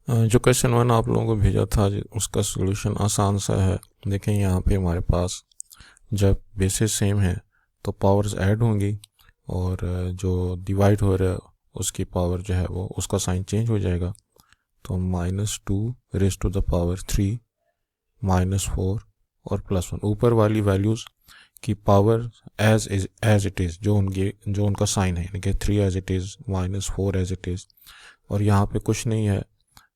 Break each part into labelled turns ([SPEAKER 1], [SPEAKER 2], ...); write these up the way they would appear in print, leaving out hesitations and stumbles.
[SPEAKER 1] जो क्वेश्चन 1 आप लोगों को भेजा था उसका सॉल्यूशन आसान सा है। देखें यहाँ पे हमारे पास जब बेसिस सेम है तो पावर्स ऐड होंगी और जो डिवाइड हो रहा है उसकी पावर जो है वो उसका साइन चेंज हो जाएगा। तो -2 raised to the power 3 -4 और +1 ऊपर वाली वैल्यूज़ की पावर एज इट इज़ जो उनका साइन है, यानी कि 3 as it is, -4 as it is, और यहाँ पे कुछ नहीं है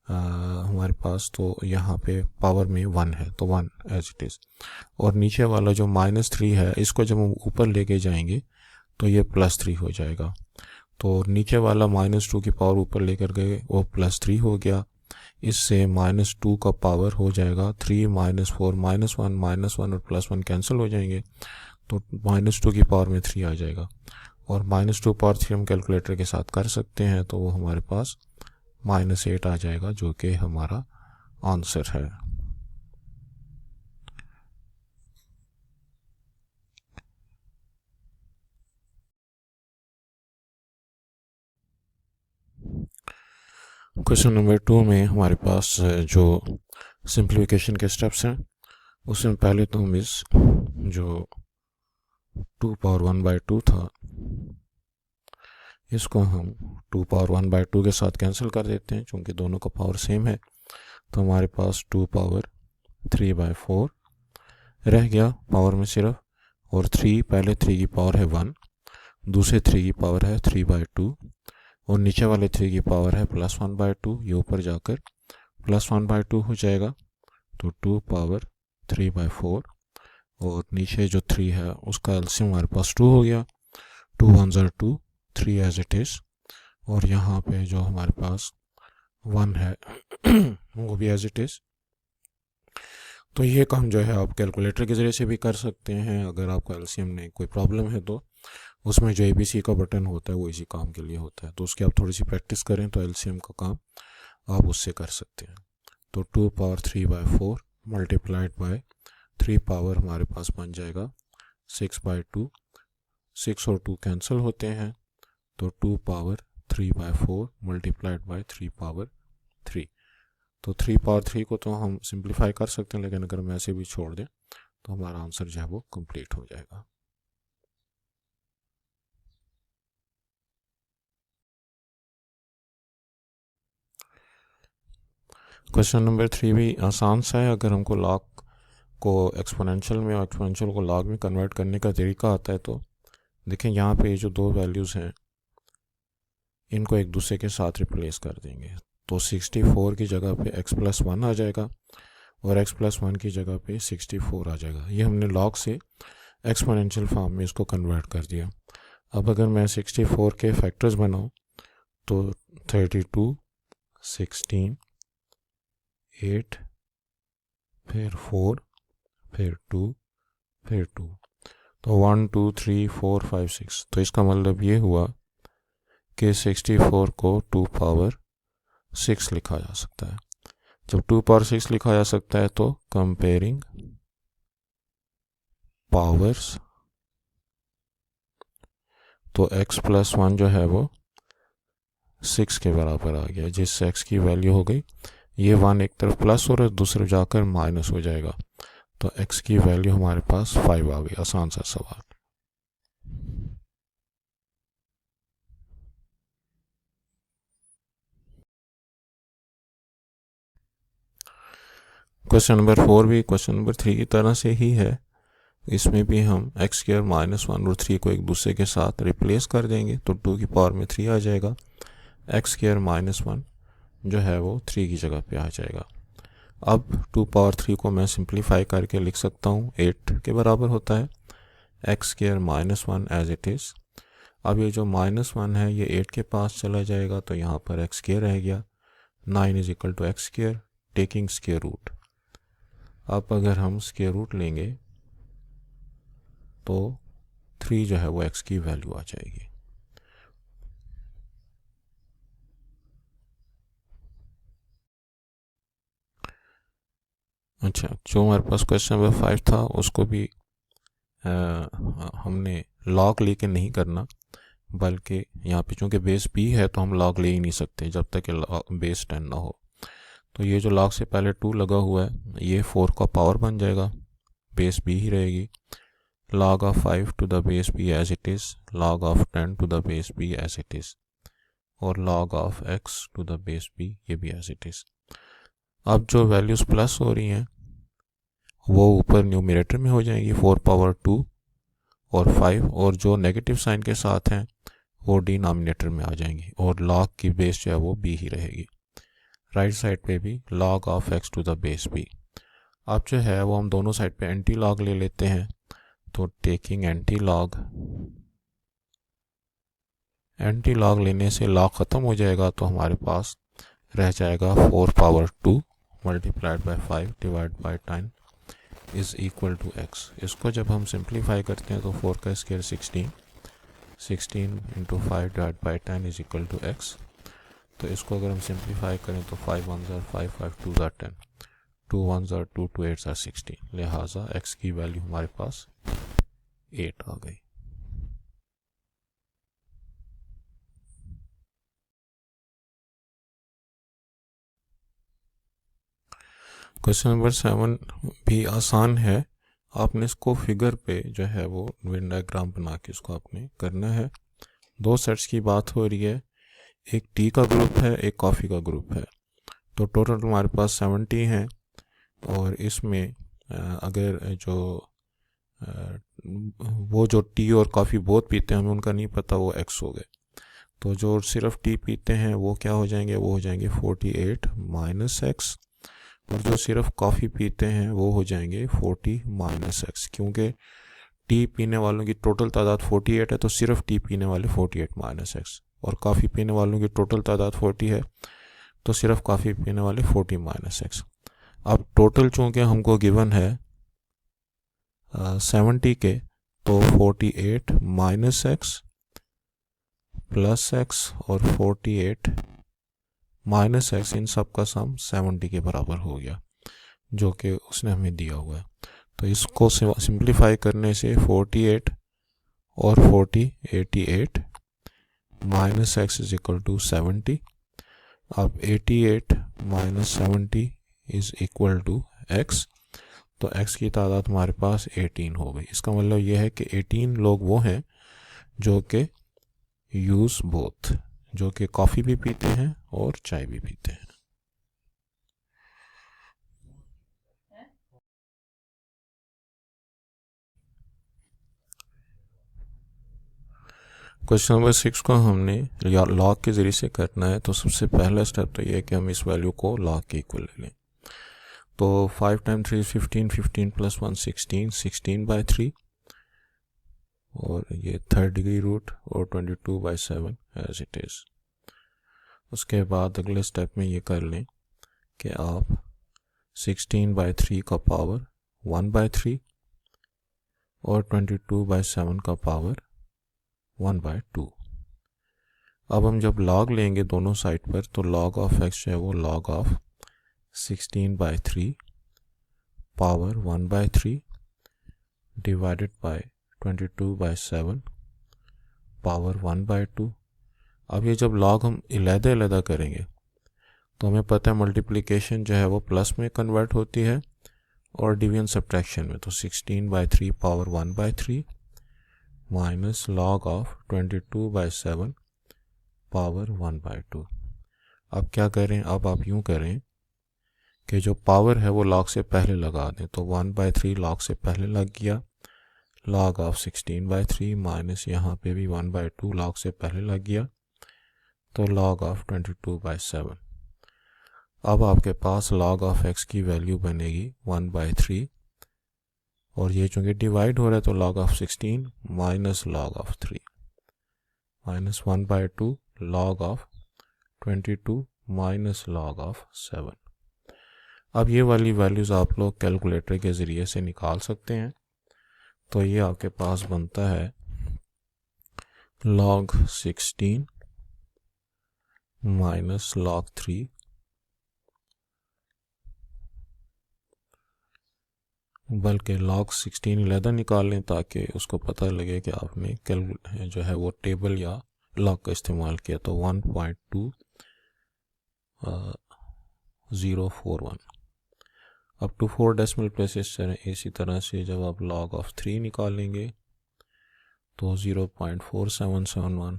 [SPEAKER 1] हमारे पास, तो यहाँ पे पावर में 1 है तो 1 एज इट इज़। और नीचे वाला जो -3 है इसको जब हम ऊपर लेके जाएंगे तो ये +3 हो जाएगा। तो नीचे वाला -2 की पावर ऊपर लेकर गए वो +3 हो गया। इससे -2 का पावर हो जाएगा 3 -4 -1 और +1 कैंसिल हो जाएंगे, तो -2 की पावर में 3 आ जाएगा। और -2 पावर 3 हम कैलकुलेटर के साथ कर सकते हैं, तो वो हमारे पास -8 आ जाएगा, जो कि हमारा आंसर है। क्वेश्चन नंबर 2 में हमारे पास जो सिंप्लीफिकेशन के स्टेप्स हैं उसमें पहले तो हम इस जो 2 पावर 1/2 था इसको हम 2 पावर 1/2 के साथ कैंसिल कर देते हैं, चूँकि दोनों का पावर सेम है। तो हमारे पास 2 पावर 3/4 रह गया पावर में सिर्फ, और 3 पहले 3 की पावर है 1, दूसरे 3 की पावर है 3/2, और नीचे वाले 3 की पावर है +1/2। ये ऊपर जाकर +1/2 हो जाएगा। तो 2 पावर 3/4 और नीचे जो 3 है उसका एलसीएम हमारे पास 2 हो गया। 2 1s are 2, 3 as it is, और यहाँ पे जो हमारे पास 1 है वो भी एज इट इज़। तो ये काम जो है आप कैलकुलेटर के ज़रिए से भी कर सकते हैं। अगर आपका एलसीएम में कोई प्रॉब्लम है तो उसमें जो ABC का बटन होता है वो इसी काम के लिए होता है, तो उसकी आप थोड़ी सी प्रैक्टिस करें तो एलसीएम का काम आप उससे कर सकते हैं। तो 2 पावर 3/4 मल्टीप्लाइड बाय 3 पावर हमारे पास बन जाएगा 6/2। 6 और 2 कैंसिल होते हैं, तो 2 पावर 3/4 मल्टीप्लाइड बाय 3 पावर 3। तो 3 पावर 3 को तो हम सिंप्लीफाई कर सकते हैं, लेकिन अगर हम ऐसे भी छोड़ दें तो हमारा आंसर जो है वो कंप्लीट हो जाएगा। क्वेश्चन नंबर 3 भी आसान सा है। अगर हमको लॉग को एक्सपोनेंशियल में और एक्सपोनेंशियल को लॉग में कन्वर्ट करने का तरीका आता है तो देखें यहाँ पे जो दो वैल्यूज़ हैं इनको एक दूसरे के साथ रिप्लेस कर देंगे। तो 64 की जगह पे x+1 आ जाएगा और x+1 की जगह पे 64 आ जाएगा। ये हमने लॉग से एक्सपोनेंशियल फॉर्म में इसको कन्वर्ट कर दिया। अब अगर मैं 64 के फैक्टर्स बनाऊँ तो 32, 16, 8, फिर 4, फिर 2, फिर 2, तो 1 2 3 4 5 6। तो इसका मतलब ये हुआ कि 64 को 2 पावर 6 लिखा जा सकता है। जब 2 पावर 6 लिखा जा सकता है तो कंपेयरिंग पावर्स, तो x+1 जो है वो 6 के बराबर आ गया, जिससे x की वैल्यू हो गई, ये 1 एक तरफ प्लस और दूसरे जाकर माइनस हो जाएगा, तो x की वैल्यू हमारे पास 5 आ गई। आसान सा सवाल। क्वेश्चन नंबर 4 भी क्वेश्चन नंबर 3 की तरह से ही है। इसमें भी हम x² -1 और 3 को एक दूसरे के साथ रिप्लेस कर देंगे, तो 2 की पावर में 3 आ जाएगा। x² -1 जो है वो 3 की जगह पे आ जाएगा। अब 2 पावर 3 को मैं सिंप्लीफाई करके लिख सकता हूँ 8 के बराबर होता है। x² -1 as it is. अब ये जो -1 है ये 8 के पास चला जाएगा, तो यहाँ पर x² रह गया। 9 is equal to x² taking square root. अब अगर हम स्क्वायर रूट लेंगे तो 3 जो है वो x की वैल्यू आ जाएगी। अच्छा, जो हमारे पास क्वेश्चन नंबर 5 था उसको भी हमने लॉग लेके नहीं करना, बल्कि यहाँ पे चूँकि बेस p है तो हम लॉग ले ही नहीं सकते जब तक कि बेस 10 ना हो। तो ये जो log से पहले 2 लगा हुआ है ये 4 का पावर बन जाएगा, बेस b ही रहेगी। log of 5 to the base b as it is, log of 10 to the base b as it is, और log of x to the base b ये भी as it is। अब जो values plus हो रही हैं वो ऊपर न्यूमरेटर में हो जाएंगी 4 पावर 2 और 5, और जो नेगेटिव साइन के साथ हैं वो डिनोमिनेटर में आ जाएंगी, और log की बेस जो है वो b ही रहेगी। राइट साइड पे भी log of x to the base b। अब जो है वो हम दोनों साइड पे एंटी लॉग ले लेते हैं, तो टेकिंग एंटी लॉग लेने से लॉग ख़त्म हो जाएगा, तो हमारे पास रह जाएगा 4 power 2 multiplied by 5 divide by 10 is equal to x। इसको जब हम सिंप्लीफाई करते हैं तो 4 का square 16 into 5 divide by 10 is equal to x। तो इसको अगर हम सिंप्लीफाई करें तो 5 1 ज़ार 5 5 2 ज़ार 10 2 1 ज़ार 2 2 8 ज़ार 16, लिहाजा x की वैल्यू हमारे पास 8 आ गई। क्वेश्चन नंबर 7 भी आसान है, आपने इसको फिगर पे जो है वो वेन डायग्राम बना के इसको आपने करना है। दो सेट्स की बात हो रही है, एक टी का ग्रुप है एक कॉफ़ी का ग्रुप है, तो टोटल हमारे पास 70 हैं, और इसमें अगर जो वो जो टी और कॉफ़ी बहुत पीते हैं हमें उनका नहीं पता, वो x हो गए। तो जो सिर्फ टी पीते हैं वो क्या हो जाएंगे, वो हो जाएंगे 48 माइनस एक्स, और जो सिर्फ कॉफ़ी पीते हैं वो हो जाएंगे 40 माइनस एक्स। क्योंकि टी पीने वालों की टोटल तादाद 48 है, तो सिर्फ टी पीने वाले 48 माइनस एक्स, और कॉफ़ी पीने वालों की टोटल तादाद 40 है, तो सिर्फ कॉफ़ी पीने वाले 40 माइनस एक्स। अब टोटल चूँकि हमको गिवन है 70 के, तो 48 माइनस एक्स प्लस एक्स और 48 माइनस एक्स, इन सब का सम 70 के बराबर हो गया, जो कि उसने हमें दिया हुआ है। तो इसको सिंप्लीफाई करने से 48 और 40 88 minus x is equal to 70। अब 88 minus 70 is equal to x, तो x की तादाद हमारे पास 18 हो गई। इसका मतलब यह है कि 18 लोग वो हैं जो कि यूज़ बोथ, जो कि कॉफ़ी भी पीते हैं और चाय भी पीते हैं। क्वेश्चन नंबर 6 को हमने लॉग के ज़रिए से करना है, तो सबसे पहला स्टेप तो ये है कि हम इस वैल्यू को लॉग के इक्वल ले लें। तो 5 टाइम 3 15, 15 प्लस 1 16, 16/3, और ये 3rd डिग्री रूट, और 22/7 एज इट इज़। उसके बाद अगले स्टेप में ये कर लें कि आप 16/3 का पावर 1/3 और 22/7 का पावर 1/2। अब हम जब लॉग लेंगे दोनों साइड पर, तो लॉग ऑफ x जो है वो log of 16/3 power 1/3 divided by 22/7 power 1/2। अब ये जब लॉग हम अलग-अलग करेंगे तो हमें पता है मल्टीप्लिकेशन जो है वो प्लस में कन्वर्ट होती है और डिवीजन सब्ट्रैक्शन में। तो 16/3 power 1/3 minus log of 22/7 power 1/2। अब क्या करें, अब आप यूँ करें कि जो पावर है वो लॉग से पहले लगा दें, तो 1/3 लॉग से पहले लग गया, लॉग ऑफ 16/3 माइनस यहाँ पे भी 1/2 लॉग से पहले लग गया, तो लॉग ऑफ 22/7। अब आपके पास log ऑफ x की वैल्यू बनेगी 1/3, और ये चूँकि डिवाइड हो रहा है तो log of 16 minus log of 3 minus 1/2 log of 22 minus log of 7। अब ये वाली वैल्यूज़ आप लोग कैलकुलेटर के ज़रिए से निकाल सकते हैं। तो ये आपके पास बनता है log 16 माइनस log 3 बल्कि log 16 अलहदा निकाल लें ताकि उसको पता लगे कि आपने जो है वो टेबल या log का इस्तेमाल किया। तो 1.2 0.41। अब टू 4 डेसिमल प्लेसेस इसी तरह से जब आप log of 3 निकालेंगे तो 0.4771।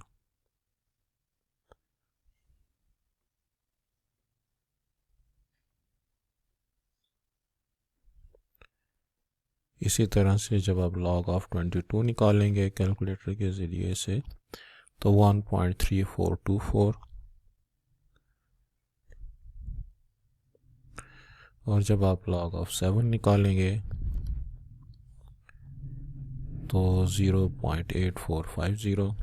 [SPEAKER 1] इसी तरह से जब आप log of 22 निकालेंगे कैलकुलेटर के ज़रिए से तो 1.3424, और जब आप log of 7 निकालेंगे तो 0.8450।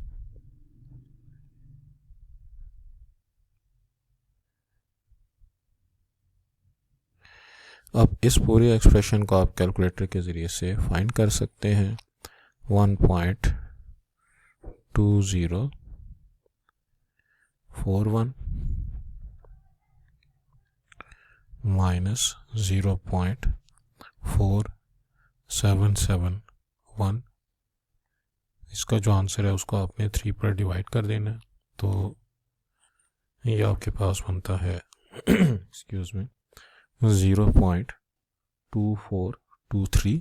[SPEAKER 1] अब इस पूरी एक्सप्रेशन को आप कैलकुलेटर के ज़रिए से फाइंड कर सकते हैं। 1.2041 माइनस 0.4771, इसका जो आंसर है उसको आपने 3 पर डिवाइड कर देना है, तो ये आपके पास बनता है एक्सक्यूज मी 0.2423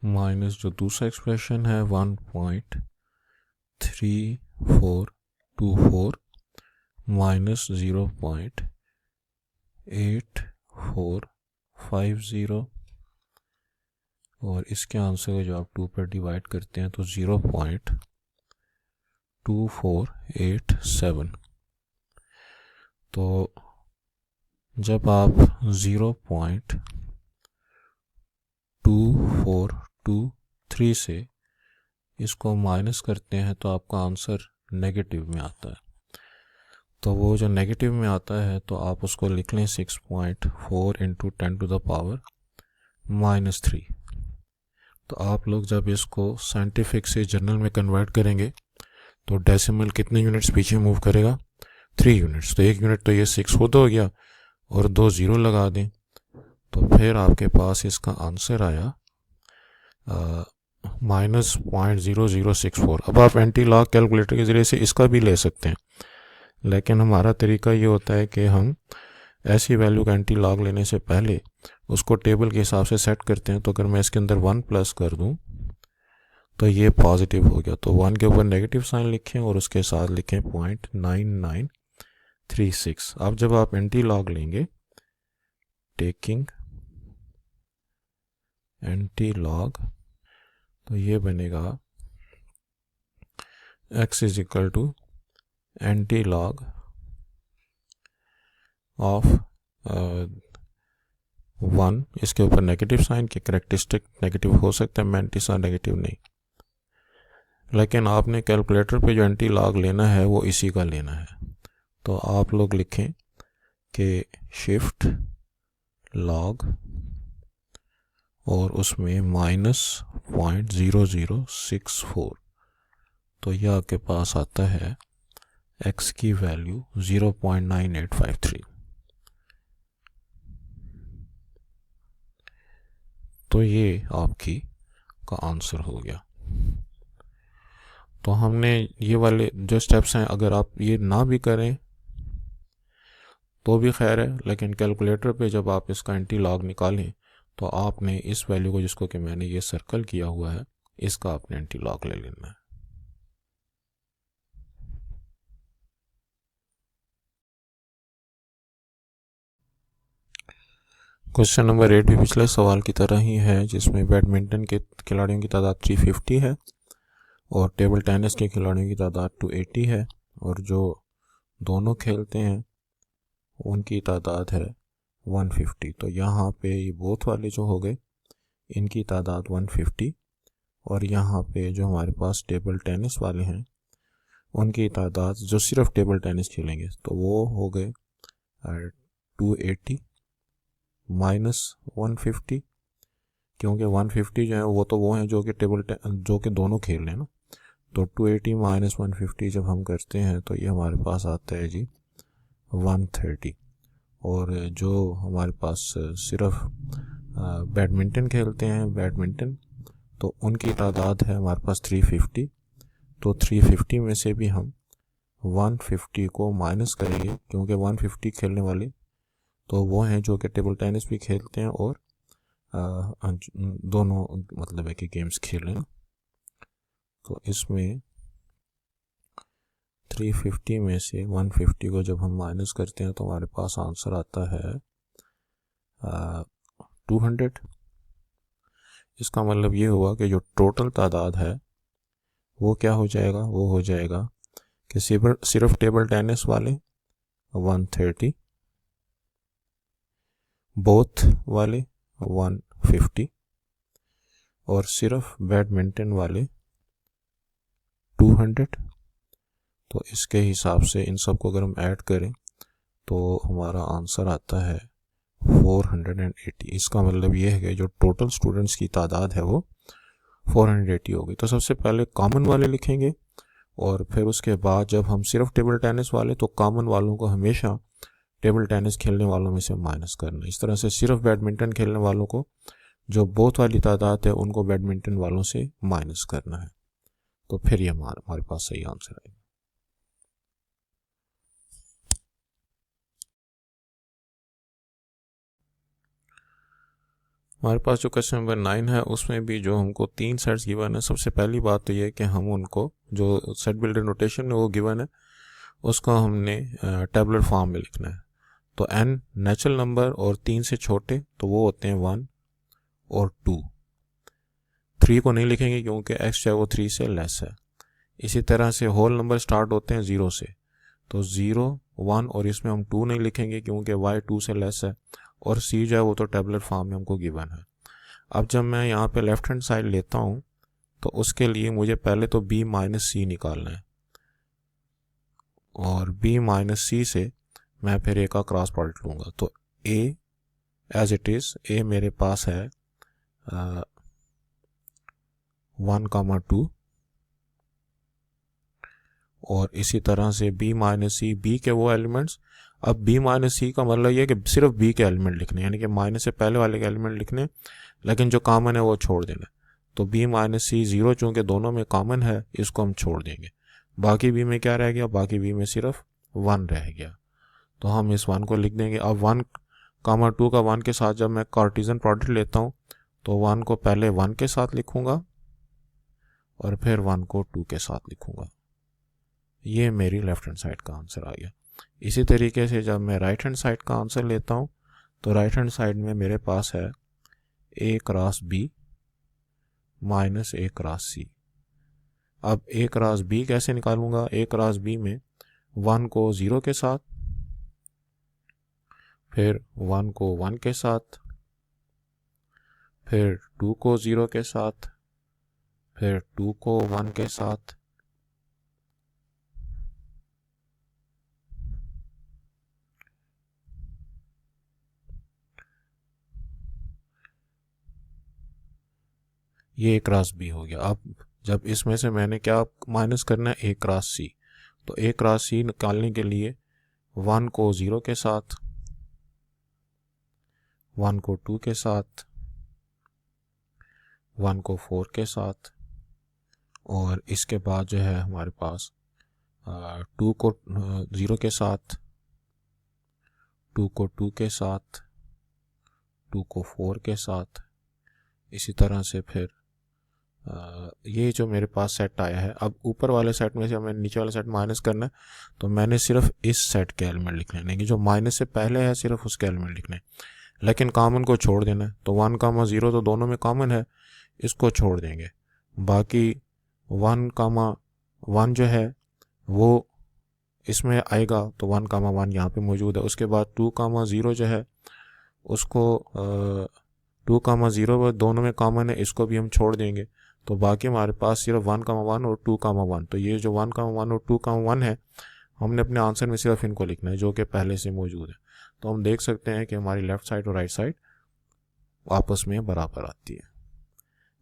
[SPEAKER 1] माइनस जो दूसरा एक्सप्रेशन है 1.3424 माइनस 0.8450, और इसके आंसर को जो आप 2 पर डिवाइड करते हैं तो 0.2487। तो जब आप 0.2423 से इसको माइनस करते हैं तो आपका आंसर नेगेटिव में आता है। तो वो जो नेगेटिव में आता है तो आप उसको लिख लें 6.4 × 10⁻³ तो आप लोग जब इसको साइंटिफिक से जर्नल में कन्वर्ट करेंगे तो डेसिमल कितने यूनिट्स पीछे मूव करेगा? 3 यूनिट्स। तो 1 यूनिट तो ये 6 खुद हो गया और 2 0 लगा दें तो फिर आपके पास इसका आंसर आया -0.0064। अब आप एंटी लॉग कैलकुलेटर के ज़रिए से इसका भी ले सकते हैं, लेकिन हमारा तरीका ये होता है कि हम ऐसी वैल्यू का एंटी लॉग लेने से पहले उसको टेबल के हिसाब से सेट करते हैं। तो अगर मैं इसके अंदर 1 प्लस कर दूं तो ये पॉजिटिव हो गया, तो 1 के ऊपर नेगेटिव साइन लिखें और उसके साथ लिखें 0.9936। अब जब आप एंटी लॉग लेंगे, टेकिंग एंटी लॉग, तो ये बनेगा x is equal to anti log of 1, इसके ऊपर नेगेटिव साइन के करेक्टरिस्टिक नेगेटिव हो सकता है, मैंटिसा नेगेटिव नहीं, लेकिन आपने कैलकुलेटर पे जो एंटी लॉग लेना है वो इसी का लेना है। तो आप लोग लिखें कि शिफ्ट लॉग और उसमें -0.0064, तो यह आपके पास आता है x की वैल्यू 0.9853। तो ये आपकी का आंसर हो गया। तो हमने ये वाले जो स्टेप्स हैं, अगर आप ये ना भी करें तो भी खैर है, लेकिन कैलकुलेटर पे जब आप इसका एंटी लॉग निकालें तो आपने इस वैल्यू को, जिसको कि मैंने ये सर्कल किया हुआ है, इसका आपने एंटी लॉग ले लेना है। क्वेश्चन नंबर 8 भी पिछले सवाल की तरह ही है, जिसमें बैडमिंटन के खिलाड़ियों की तादाद 350 है और टेबल टेनिस के खिलाड़ियों की तादाद 280 है, और जो दोनों खेलते हैं उनकी तादाद है 150। तो यहाँ पे ये बोथ वाले जो हो गए इनकी तादाद 150, और यहाँ पे जो हमारे पास टेबल टेनिस वाले हैं उनकी तादाद जो सिर्फ टेबल टेनिस खेलेंगे तो वो हो गए 280 माइनस 150, क्योंकि 150 जो है वो तो वो हैं जो कि जो कि दोनों खेल रहे हैं ना। तो 280 माइनस 150 जब हम करते हैं तो ये हमारे पास आता है जी 130, और जो हमारे पास सिर्फ बैडमिंटन खेलते हैं बैडमिंटन, तो उनकी तादाद है हमारे पास 350। तो 350 में से भी हम 150 को माइनस करेंगे, क्योंकि 150 खेलने वाले तो वो हैं जो कि टेबल टेनिस भी खेलते हैं और दोनों मतलब है कि गेम्स खेलें। तो इसमें 350 में से 150 को जब हम माइनस करते हैं तो हमारे पास आंसर आता है 200। इसका मतलब ये हुआ कि जो टोटल तादाद है वो क्या हो जाएगा, वो हो जाएगा कि सिर्फ टेबल टेनिस वाले 130, बोथ वाले 150 और सिर्फ बैडमिंटन वाले 200। तो इसके हिसाब से इन सब को अगर हम ऐड करें तो हमारा आंसर आता है 480। इसका मतलब ये है कि जो टोटल स्टूडेंट्स की तादाद है वो 480 होगी। तो सबसे पहले कॉमन वाले लिखेंगे और फिर उसके बाद जब हम सिर्फ टेबल टेनिस वाले, तो कॉमन वालों को हमेशा टेबल टेनिस खेलने वालों में से माइनस करना। इस तरह से सिर्फ बैडमिंटन खेलने वालों को, जो बोथ वाली तादाद है, उनको बैडमिंटन वालों से माइनस करना है। तो फिर ये हमारे पास सही आंसर आएगा। हमारे पास जो क्वेश्चन नंबर 9 है उसमें भी जो हमको 3 सेट्स गिवन है। सबसे पहली बात तो ये कि हम उनको जो सेट बिल्डर नोटेशन में वो गिवन है उसको हमने टेबुलर फॉर्म में लिखना है। तो n नेचुरल नंबर और 3 से छोटे तो वो होते हैं 1 और 2। 3 को नहीं लिखेंगे क्योंकि x चाहे वो 3 से लेस है। इसी तरह से होल नंबर स्टार्ट होते हैं 0 से, तो 0, 1 और इसमें हम 2 नहीं लिखेंगे क्योंकि y 2 से लेस है और c जो है वो तो टेबुलर फॉर्म में हमको गिवन है। अब जब मैं यहाँ पे लेफ्ट हैंड साइड लेता हूँ तो उसके लिए मुझे पहले तो b माइनस सी निकालना है और b माइनस सी से मैं फिर a का क्रॉस प्रोडक्ट लूँगा। तो a as it is, a मेरे पास है 1,2 और इसी तरह से b माइनस सी, b के वो एलिमेंट्स। अब b माइनस सी का मतलब ये कि सिर्फ b के एलिमेंट लिखने, यानी कि माइनस से पहले वाले के एलिमेंट लिखने, लेकिन जो कॉमन है वो छोड़ देना। तो b माइनस सी 0 चूँकि दोनों में कॉमन है, इसको हम छोड़ देंगे। बाकी b में क्या रह गया, बाकी b में सिर्फ 1 रह गया, तो हम इस 1 को लिख देंगे। अब 1,2 का 1 के साथ जब मैं कार्टेशियन प्रोडक्ट लेता हूँ तो 1 को पहले 1 के साथ लिखूँगा और फिर 1 को 2 के साथ लिखूँगा। ये मेरी लेफ्ट हैंड साइड का आंसर आ गया। इसी तरीके से जब मैं राइट हैंड साइड का आंसर लेता हूँ तो राइट हैंड साइड में मेरे पास है a cross b minus a cross c। अब a क्रॉस b कैसे निकालूंगा, a क्रॉस b में 1 को 0 के साथ, फिर 1 को 1 के साथ, फिर 2 को 0 के साथ, फिर 2 को 1 के साथ, ये a क्रॉस b हो गया। अब जब इसमें से मैंने क्या माइनस करना है, a क्रॉस c, तो a क्रॉस c निकालने के लिए 1 को 0 के साथ, 1 को 2 के साथ, 1 को 4 के साथ और इसके बाद जो है हमारे पास 2 को 0 के साथ, 2 को 2 के साथ, 2 को 4 के साथ, इसी तरह से फिर ये जो मेरे पास सेट आया है। अब ऊपर वाले सेट में से हमें नीचे वाला सेट माइनस करना है, तो मैंने सिर्फ इस सेट के एलिमेंट लिखने हैं, यानी कि जो माइनस से पहले है सिर्फ उसके एलिमेंट लिखने हैं, लेकिन कॉमन को छोड़ देना है। तो 1,0 तो दोनों में कॉमन है, इसको छोड़ देंगे। बाकी 1,1 जो है वो इसमें आएगा, तो 1,1 यहाँ पे मौजूद है। उसके बाद 2,0 जो है उसको 2,0 दोनों में कॉमन है, इसको भी हम छोड़ देंगे। तो बाकी हमारे पास सिर्फ 1,1 और 2,1। तो ये जो 1,1 और 2,1 है, हमने अपने आंसर में सिर्फ इनको लिखना है जो कि पहले से मौजूद है। तो हम देख सकते हैं कि हमारी लेफ्ट साइड और राइट साइड आपस में बराबर आती है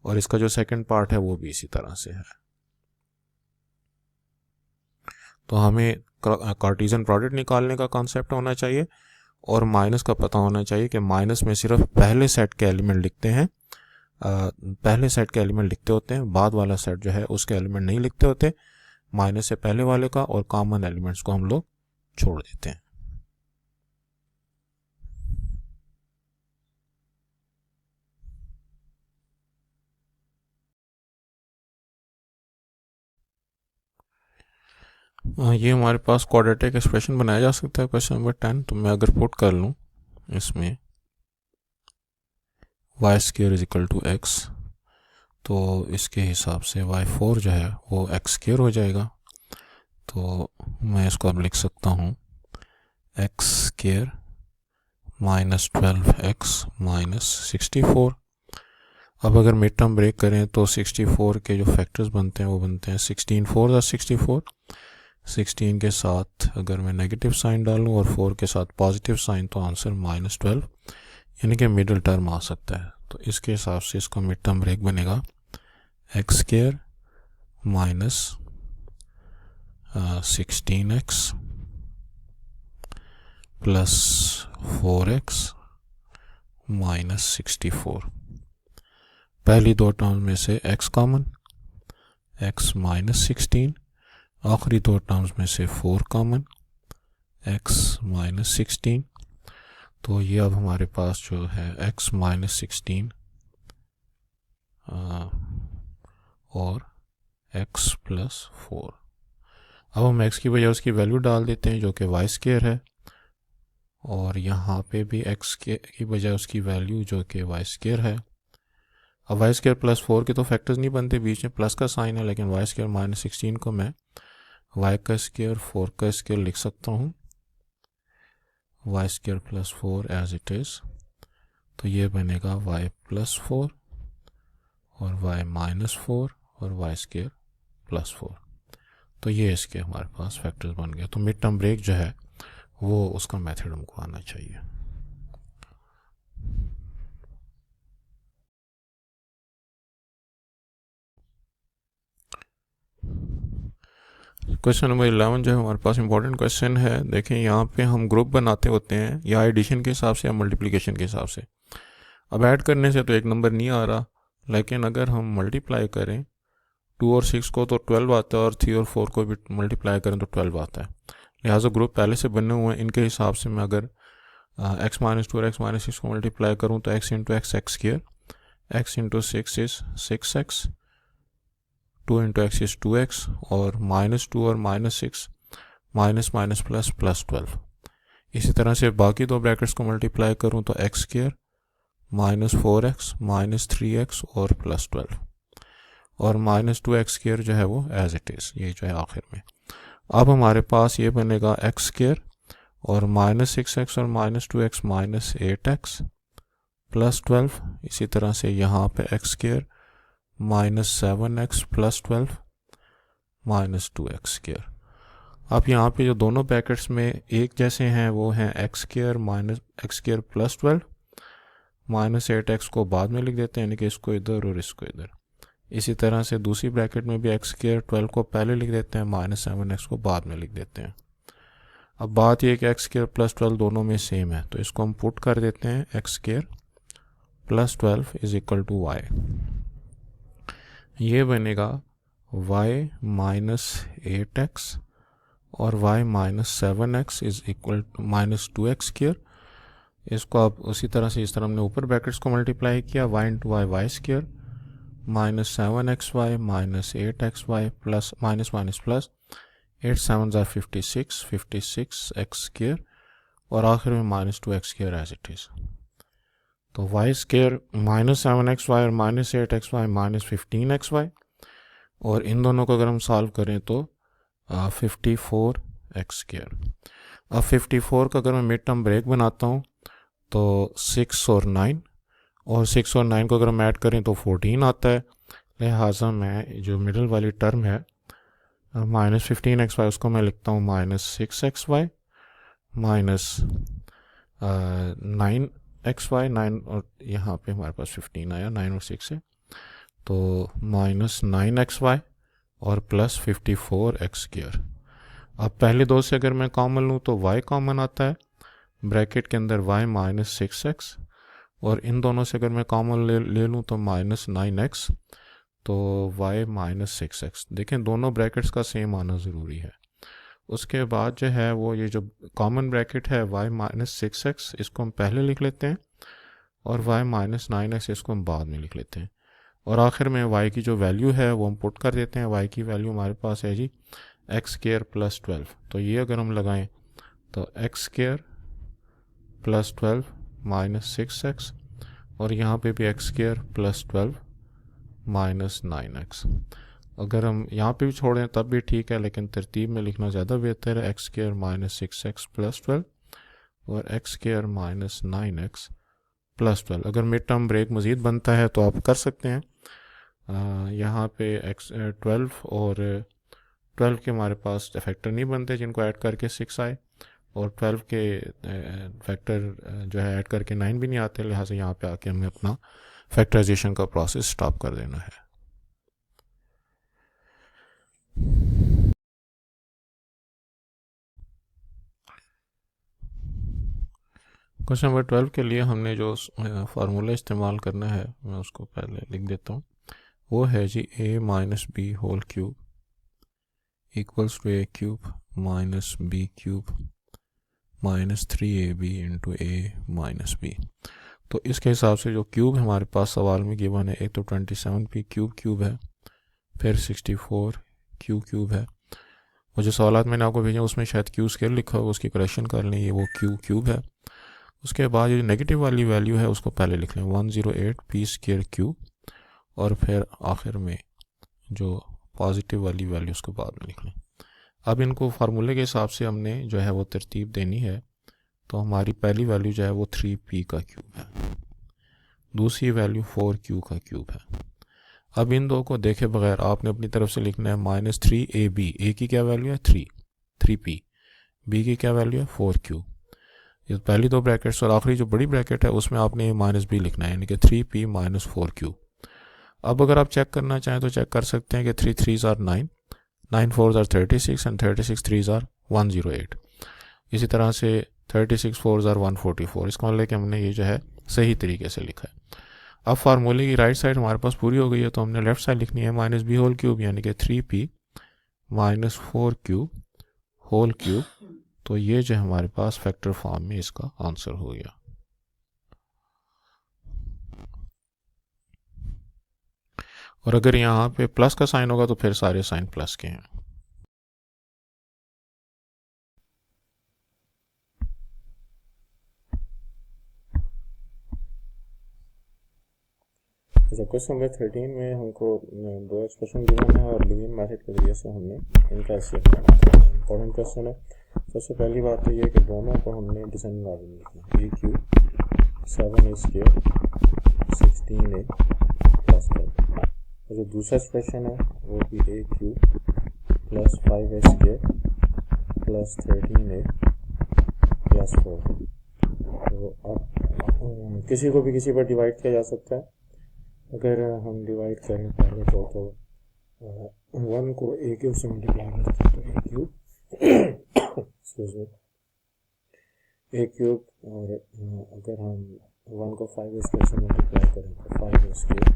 [SPEAKER 1] और इसका जो सेकंड पार्ट है वो भी इसी तरह से है। तो हमें कार्टेशियन प्रोडक्ट निकालने का कॉन्सेप्ट होना चाहिए और माइनस का पता होना चाहिए कि माइनस में सिर्फ पहले सेट के एलिमेंट लिखते हैं, पहले सेट के एलिमेंट लिखते होते हैं, बाद वाला सेट जो है उसके एलिमेंट नहीं लिखते होते। माइनस से पहले वाले का और कॉमन एलिमेंट्स को हम लोग छोड़ देते हैं। ये हमारे पास क्वाड्रेटिक एक्सप्रेशन बनाया जा सकता है क्वेश्चन नंबर 10। तो मैं अगर पुट कर लूँ इसमें y square is equal to x, तो इसके हिसाब से y4 जो है वो एक्स स्क्वेयर हो जाएगा। तो मैं इसको अब लिख सकता हूँ x square minus 12x minus 64। अब अगर मिड टर्म ब्रेक करें तो 64 के जो फैक्टर्स बनते हैं वो बनते हैं 16 4 + 64। 16 के साथ अगर मैं नेगेटिव साइन डालूँ और 4 के साथ पॉजिटिव साइन तो आंसर -12 यानी कि मिडिल टर्म आ सकता है। तो इसके हिसाब से इसका मिड टर्म ब्रेक बनेगा x square minus 16x plus 4x minus 64। पहली दो टर्म में से x कॉमन, x माइनस 16, आखिरी दो टर्म्स में से 4 कॉमन, x माइनस 16। तो ये अब हमारे पास जो है x माइनस 16 और x प्लस 4। अब हम x की बजाय उसकी वैल्यू डाल देते हैं जो कि वाई स्क्वेयर है, और यहाँ पे भी x की बजाय उसकी वैल्यू जो कि वाई स्क्वेयर है। अब वाई स्क्वेयर प्लस 4 के तो फैक्टर्स नहीं बनते, बीच में प्लस का साइन है, लेकिन वाई स्क्वेयर माइनस 16 को मैं y का स्क्वेयर 4 का स्क्वेयर लिख सकता हूँ, y square plus 4 as it is. तो ये बनेगा y प्लस 4 और y माइनस 4 और वाई स्क्वेयर प्लस 4। तो ये इसके हमारे पास फैक्टर्स बन गए। तो मिड टर्म ब्रेक जो है वो उसका मेथड हमको आना चाहिए। क्वेश्चन नंबर 11 जो है हमारे पास इंपॉर्टेंट क्वेश्चन है। देखें यहाँ पे हम ग्रुप बनाते होते हैं या एडिशन के हिसाब से या मल्टीप्लिकेशन के हिसाब से। अब ऐड करने से तो एक नंबर नहीं आ रहा, लेकिन अगर हम मल्टीप्लाई करें 2 और 6 को तो 12 आता है, और 3 और 4 को भी मल्टीप्लाई करें तो 12 आता है। लिहाजा ग्रुप पहले से बने हुए हैं, इनके हिसाब से मैं अगर x माइनस 2 और x माइनस 6 को मल्टीप्लाई करूँ तो x into x x square, x into 6 is 6x, 2 into x is 2x, और -2 और -6 माइनस माइनस प्लस प्लस 12। इसी तरह से बाकी दो ब्रैकेट्स को मल्टीप्लाई करूँ तो एक्स स्क्वेयर -4x -3x और प्लस 12, और -2x स्क्वेयर जो है वो एज इट इज़, ये जो है आखिर में। अब हमारे पास ये बनेगा एक्स स्क्वेयर और -6x और -2x -8x प्लस 12। इसी तरह से यहाँ पे x square -7x plus 12 -2x square. अब यहाँ पे जो दोनों ब्रैकेट्स में एक जैसे हैं वो हैं x square minus x square plus 12, -8x को बाद में लिख देते हैं, यानी कि इसको इधर और इसको इधर। इसी तरह से दूसरी ब्रैकेट में भी एक्स स्क्वेयर 12 को पहले लिख देते हैं, -7x को बाद में लिख देते हैं। अब बात यह कि एक्स स्क्वेयर प्लस 12 दोनों में सेम है, तो इसको हम पुट कर देते हैं x square plus 12 is equal to y. ये बनेगा y माइनस 8x और y minus 7x is equal to -2x square. इसको अब उसी तरह से इस तरह हमने ऊपर ब्रैकेट्स को मल्टीप्लाई किया, y into y y square -7xy -8xy plus minus minus plus 8 7 ज़ा 56 56x स्क्वेयर, और आखिर में -2x square as it is. तो y स्क्वेयर -7xy और -8xy -15xy, और इन दोनों को अगर हम सॉल्व करें तो 54x स्क्वेयर। अब 54 का अगर मैं मिड टर्म ब्रेक बनाता हूँ तो 6 और 9, और 6 और 9 को अगर हम ऐड करें तो 14 आता है। लिहाजा मैं जो मिडिल वाली टर्म है -15xy उसको मैं लिखता हूँ -6xy -9xy, 9 और यहाँ पे हमारे पास 15 आया, 9 और 6 है, तो -9xy और प्लस 54x स्क्वेयर। अब पहले दो से अगर मैं कॉमन लूँ तो y कॉमन आता है, ब्रैकेट के अंदर y -6x, और इन दोनों से अगर मैं कॉमन ले लूँ तो -9x, तो y माइनस 6x, देखें दोनों ब्रैकेट्स का सेम आना ज़रूरी है। उसके बाद जो है वो ये जो कॉमन ब्रैकेट है y माइनस 6x, इसको हम पहले लिख लेते हैं, और y माइनस 9x इसको हम बाद में लिख लेते हैं, और आखिर में y की जो वैल्यू है वो हम पुट कर देते हैं। y की वैल्यू हमारे पास है जी एक्स स्क्वायर प्लस 12, तो ये अगर हम लगाएं तो x square plus 12 minus 6x, और यहाँ पे भी x square plus 12 minus 9x। अगर हम यहाँ पे भी छोड़ें तब भी ठीक है, लेकिन तरतीब में लिखना ज़्यादा बेहतर है। X square minus 6x plus 12 और x square minus 9x plus 12। अगर मिड टर्म ब्रेक मज़ीद बनता है तो आप कर सकते हैं। यहाँ पे एक्स 12 और 12 के हमारे पास फैक्टर नहीं बनते जिनको ऐड करके 6 आए, और 12 के फैक्टर जो है ऐड करके 9 भी नहीं आते, लिहाजा यहाँ पे आके हमें अपना फैक्टराइजेशन का प्रोसेस स्टॉप कर देना है। क्वेश्चन नंबर 12 के लिए हमने जो फार्मूला इस्तेमाल करना है मैं उसको पहले लिख देता हूँ। वो है जी a minus b whole cube equals to a cube minus b cube minus 3ab into a minus b. तो इसके हिसाब से जो क्यूब हमारे पास सवाल में गिवन है, एक तो 27p क्यूब है, फिर 64 क्यूब है। वो जो सवाल मैंने आपको भेजे उसमें शायद क्यू स्केयर लिखा होगा, उसकी करेक्शन कर लें, ये वो क्यूब है। उसके बाद जो नेगेटिव वाली वैल्यू है उसको पहले लिख लें 108p स्क्वायर क्यूब, और फिर आखिर में जो पॉजिटिव वाली वैल्यू उसको बाद में लिख लें। अब इनको फार्मूले के हिसाब से हमने जो है वो तरतीब देनी है। तो हमारी पहली वैल्यू जो है वो 3p का क्यूब है, दूसरी वैल्यू 4q का क्यूब है। अब इन दो को देखे बगैर आपने अपनी तरफ से लिखना है माइनस 3ab, a की क्या वैल्यू है 3p, b की क्या वैल्यू है 4q। ये पहली दो ब्रैकेट्स और आखिरी जो बड़ी ब्रैकेट है उसमें आपने माइनस b लिखना है, यानी कि 3p माइनस 4q। अब अगर आप चेक करना चाहें तो चेक कर सकते हैं कि 3 3s are 9, 9 4s are 36 and 36 3s are 108। इसी तरह से 36 4s आर 144। इसका मतलब कि हमने ये जो है सही तरीके से लिखा है। अब फार्मूले की राइट साइड हमारे पास पूरी हो गई है, तो हमने लेफ्ट साइड लिखनी है माइनस बी होल क्यूब, यानी कि 3p minus 4q whole cube. तो ये जो हमारे पास फैक्टर फॉर्म में इसका आंसर हो गया। और अगर यहाँ पे प्लस का साइन होगा तो फिर सारे साइन प्लस के हैं। क्वेश्चन नंबर 13 में हमको दो एक्सप्रेशन गिवन है और लिविंग मेथड के जरिए से हमने इनका एससीएफ करना है। इंपॉर्टेंट क्वेश्चन है। सबसे पहली बात तो ये कि दोनों को हमने डिसेंडिंग ऑर्डर में लिखना है। A cube 7a square 16a plus 12। और जो दूसरा एक्सप्रेशन है वो भी a cube plus 5a square plus 13a plus 4। तो अब किसी को भी किसी पर डिवाइड किया जा सकता है। अगर हम डिवाइड करें पहले तो 1 को ए क्यूब से मल्टीप्लाई करते हैं तो ए क्यूब ए क्यूब, और अगर हम 1 को 5a स्क्वायर से मल्टीप्लाई करें तो 5a स्क्वायर,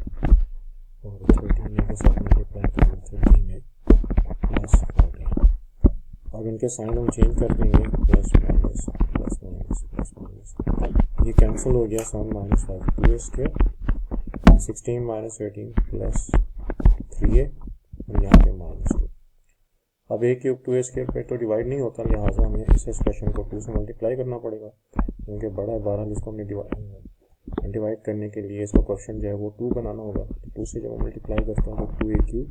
[SPEAKER 1] और 13a के साथ मल्टीप्लाई करें 13a प्लस 14। अब इनके साइन हम चेंज कर देंगे, plus minus plus minus plus minus, ये कैंसिल हो गया। 7 minus 5 2a square 16 minus 18 plus 3a, और यहाँ पे माइनस 2। अब ए क्यूब 2a स्क्वायर पे तो डिवाइड नहीं होता, लिहाजा हमें इस एक्सप्रेशन को 2 से मल्टीप्लाई करना पड़ेगा, क्योंकि बड़ा है 12 जिसको हमने डिवाइड करने के लिए इसको क्वेश्चन जो है वो 2 बनाना होगा। तो 2 से जब मल्टीप्लाई करते हैं तो 2a cube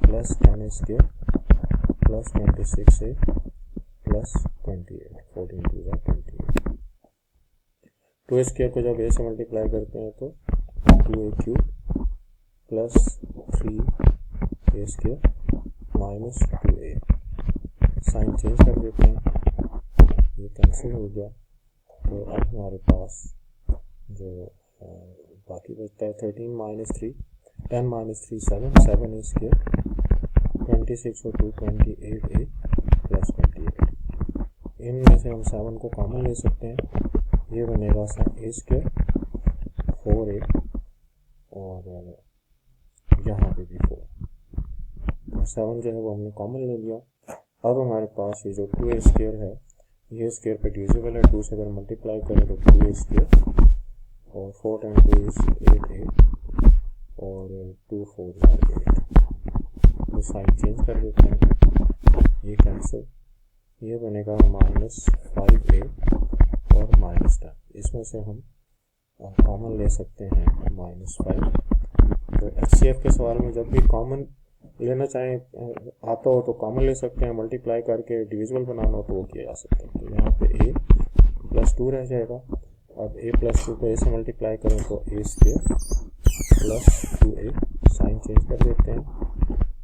[SPEAKER 1] plus 10a square plus 26a plus 28, 14 2 28। 2a square को जब a से मल्टीप्लाई करते हैं तो 2a cube plus 3a square minus 2a। Sign change कर देते हैं, ये कैंसिल हो गया। तो अब हमारे पास जो बाकी बचता है 13 माइनस 3 10 माइनस 3 7 7a स्क्वायर 26 और 2 28a प्लस 28। इनमें से हम 7 को कॉमन ले सकते हैं, ये बनेगा a स्क्वायर 4a और यहाँ पे भी 4, तो 7 जो है वो हमने कॉमन ले लिया। अब हमारे पास ये जो 2a स्क्वायर है, ये स्क्वायर पे डिविजिबल है, 2 से अगर मल्टीप्लाई करें तो 2a स्क्वायर, और 4 टाइम 2 इज 8a, और 2 4 इज 8। तो साइन चेंज कर देते हैं, ये कैंसिल, ये बनेगा -5a और -10। इसमें से हम कॉमन ले सकते हैं -5। तो HCF के सवाल में जब भी कॉमन लेना चाहें आता हो तो कॉमन ले सकते हैं, मल्टीप्लाई करके डिविजिबल बनाना हो तो वो किया जा सकता है। तो यहाँ पे a + 2 रह जाएगा। अब a + 2 को a से मल्टीप्लाई करें तो a² + 2a, साइन चेंज कर देते हैं,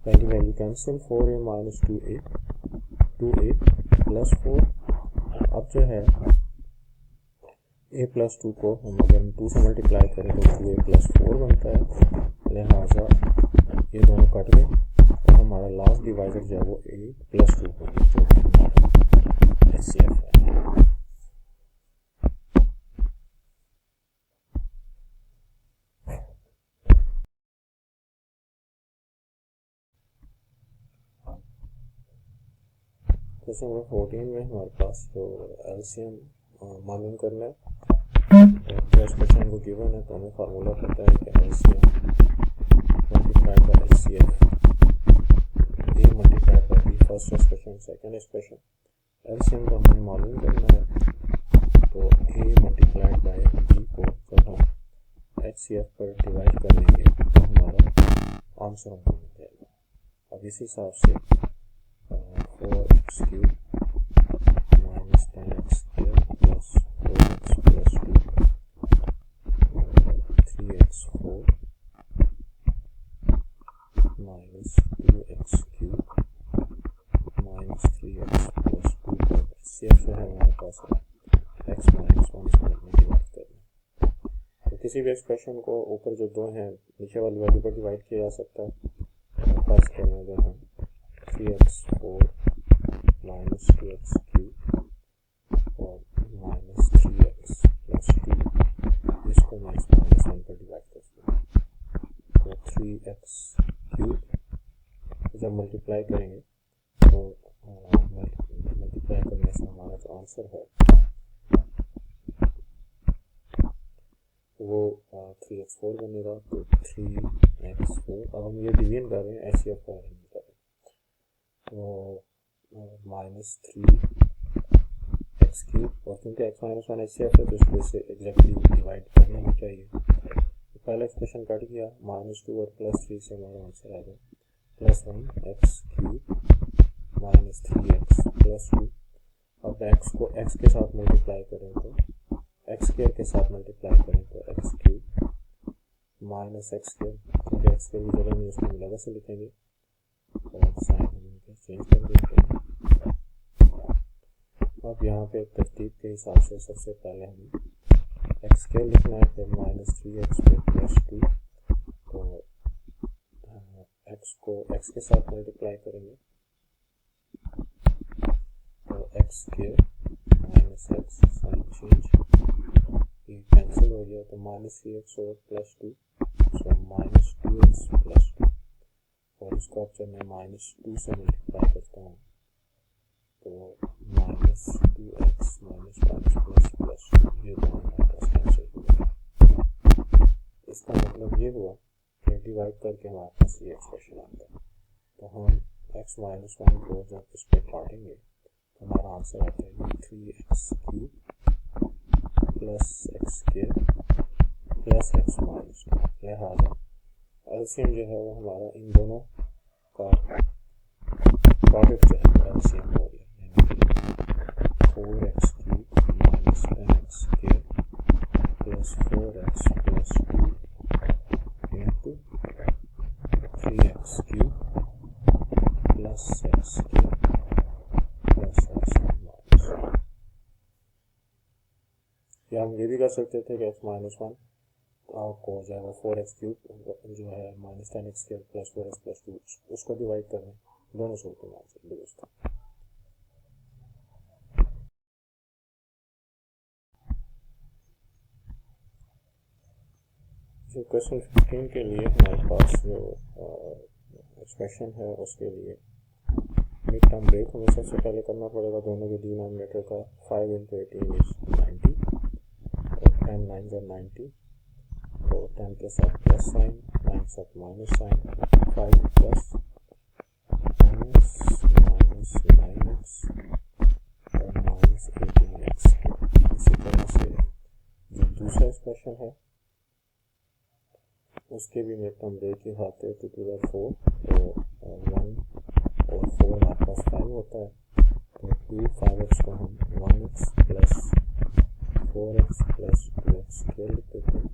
[SPEAKER 1] पहली value cancel, 4a - 2a, 2a + 4। अब जो है a + 2 को हम अगर 2 से मल्टीप्लाई करें तो 2a + 4 बनता है, लिहाजा ये दोनों कट गए और हमारा लास्ट डिवाइजर जो है वो a + 2 हो गया, जो कि हमारा HCF है। क्वेश्चन नंबर 14 में हमारे पास तो LCM मालूम करना है। तो एक्सप्रेशन को गिवन है तो हमें फार्मूला पता है कि LCM multiplied by HCF, A multiplied by B, first expression, second expression. LCM को हमें मालूम करना है, तो A मल्टीप्लाइड बाय B को जब हम HCF पर डिवाइड कर देंगे तो हमारा आंसर हमको मिल जाएगा। अब इस हिसाब से 4x³ - 10x² + 4x + 2, 3x4 - 2x³ - 3x + 2 पर HCF जो है हमारे पास है x - 1 इसमें डिवाइड करना। तो किसी भी एक्सप्रेशन को ऊपर जो दो हैं नीचे वाली वैल्यू पर डिवाइड किया जा सकता है। फर्स्ट करें अगर हम 3x4 - 2x³ और -3x + 2, इसको मैं x - 1 पर डिवाइड करता हूँ, तो 3x³ जब मल्टीप्लाई करेंगे तो मल्टीप्लाई करने से हमारा जो आंसर है वो 3x4 बनेगा। तो 3x4, अब हम ये डिवीजन कर रहे हैं, HCF का नहीं कर रहे हैं, तो -3x³ और क्योंकि x - 1 HCF है तो इसको इससे एग्जैक्टली डिवाइड करना ही चाहिए। तो पहला एक्सप्रेशन कट गया, -2 और +3 से हमारा आंसर आ गया +1x³ - 3x + 2। अब x को x के साथ मल्टीप्लाई करें तो x² के साथ मल्टीप्लाई करें तो x³ -x², क्योंकि x की जगह नहीं उसको लगा से लिखेंगे और साइन हम इनके चेंज कर देते हैं। अब यहाँ पे तरतीब के हिसाब से सबसे पहले हमें x² लिखना है, फिर -3x + 2, तो x को x के साथ मल्टीप्लाई करेंगे तो x² - x, साइन चेंज, ये कैंसिल हो गया, तो -3x और +2, सो -2x + 2, और इसको अब जब मैं -2 से मल्टीप्लाई करता हूँ तो -2x - +2, ये दोनों हमारे पास कैंसिल हो गया। इसका मतलब ये हुआ कि डिवाइड करके हमारे पास ये एक्सप्रेशन आता है। तो हम x - 1 को जब इस पर काटेंगे तो हमारा आंसर आता है 3x³ + x² + x - 2। लिहाजा LCM जो है वो हमारा इन दोनों का प्रोडक्ट जो है LCM हो गया, यानी कि 4x³ - 10x² + 4x + 2 into 3x³ + x² + x - 2। या हम ये भी कर सकते थे कि x - 1 को हो जाएगा 4x³ जो है -10x² + 4x + 2, उसको डिवाइड करना, दोनों सूरतों में आंसर दुरुस्त है। जो क्वेश्चन 15 के लिए हमारे पास जो एक्सप्रेशन है उसके लिए मिड टर्म ब्रेक हमें सबसे पहले करना पड़ेगा दोनों के डिनोमिनेटर का 5 into 18 is 90 और 10 9 are 90 तो 10 के साथ प्लस साइन 9 के साथ minus sign 5 plus minus 9x और माइनस 18x। इसी तरह से जो दूसरा एक्सप्रेशन है उसके भी मिड टर्म ब्रेक ही खाते हैं 2 to the 4 तो 1 और 4 हमारे पास 5 होता है तो 2 5x को हम 1x plus 4x plus 2x square लिख देते हैं।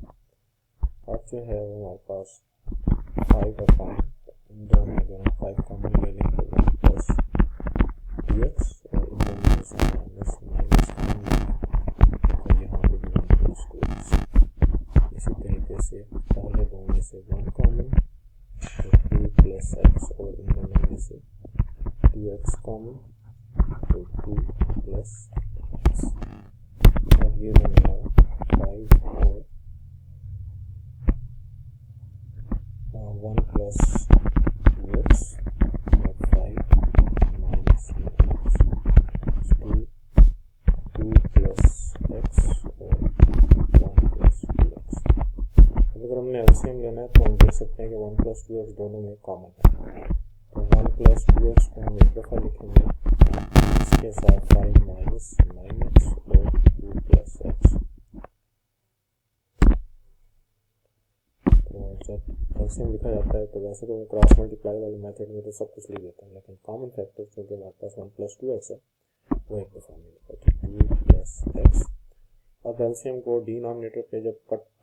[SPEAKER 1] अब जो है वो हमारे पास 5 और 5 इन दोनों में अगर हम 5 कॉमन ले लें तो 1 प्लस 2x और इन दोनों में से माइनस कॉमन ले लें तो यहाँ पे भी 1 प्लस 2x। इसी तरीके से पहले दो में से 1 कॉमन तो 2 प्लस x और इन दोनों में से 2x कॉमन तो 2 प्लस x। अब ये बनेगा 5 और 1 प्लस 2x और 5 माइनस 2 प्लस x और 1 प्लस 2x। अगर हमने एलसीएम लेना है तो हम देख सकते हैं कि 1 प्लस 2x दोनों में कॉमन है तो 1 प्लस 2x को हम एक दफ़ा लिखेंगे इसके साथ 5 माइनस 9x और 2 प्लस x। तो जब एलसीएम लिखा जाता है तो वैसे तो क्रॉस मल्टीप्लाई वाले मेथड में तो सब कुछ लिख देते हैं लेकिन कॉमन फैक्टर क्योंकि हमारे पास 1 प्लस 2x है वो एक दफ़ा में लिखा तो 2 प्लस x। अब एलसीएम को डिनोमिनेटर पे जब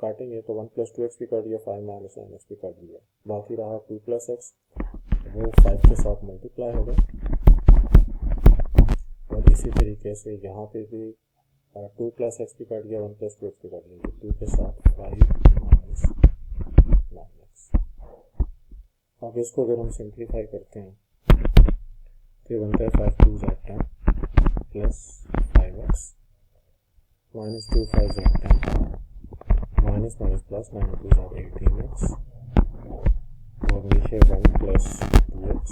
[SPEAKER 1] काटेंगे तो 1 प्लस 2x भी काट दिया 5 माइनस 9x भी काट दिया बाकी रहा 2 प्लस x वो 5 के साथ मल्टीप्लाई होगा और इसी तरीके से यहाँ पे भी 2 प्लस x भी काट गया 1 प्लस 2x भी काट दिया 2 के साथ 5 माइनस 9x। अब इसको अगर हम सिंप्लीफाई करते हैं तो ये बनता है 5 2 10 plus 5x minus 2 5 10 minus minus plus 9 2 18x और नीचे 1 प्लस 2x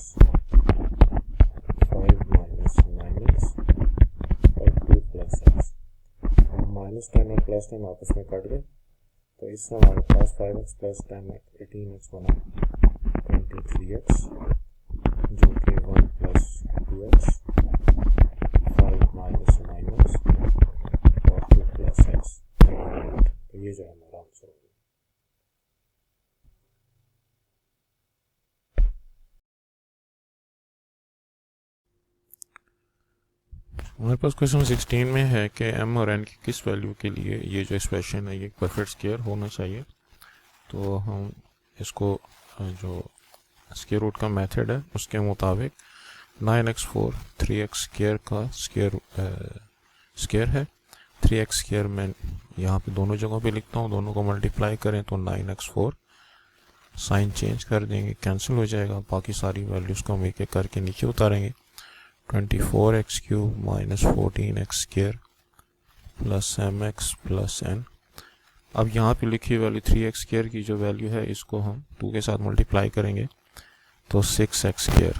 [SPEAKER 1] 5 माइनस 9x और 2 प्लस x और माइनस 10 और प्लस 10 आपस में कट गए तो इससे हमारे पास 5x प्लस 10 18x बना 23x जो कि 1 प्लस 2x 5 माइनस 9x और 2 प्लस x। तो ये जो हमारा आंसर होगा। हमारे पास क्वेश्चन 16 में है कि m और n की किस वैल्यू के लिए ये जो एक्सप्रेशन है ये परफेक्ट स्क्वायर होना चाहिए। तो हम इसको जो स्क्वायर रूट का मेथड है उसके मुताबिक 9x4 3x स्क्वायर का स्क्वायर है 3x स्क्वायर में यहाँ पे दोनों जगहों पे लिखता हूँ दोनों को मल्टीप्लाई करें तो 9x4 साइन चेंज कर देंगे कैंसिल हो जाएगा बाकी सारी वैल्यूज़ को हम एक एक करके नीचे उतारेंगे 24x cube minus 14x square plus mx plus n। अब यहाँ पे लिखी वैल्यू 3x स्क्वायर की जो वैल्यू है इसको हम 2 के साथ मल्टीप्लाई करेंगे तो 6x स्क्वायर।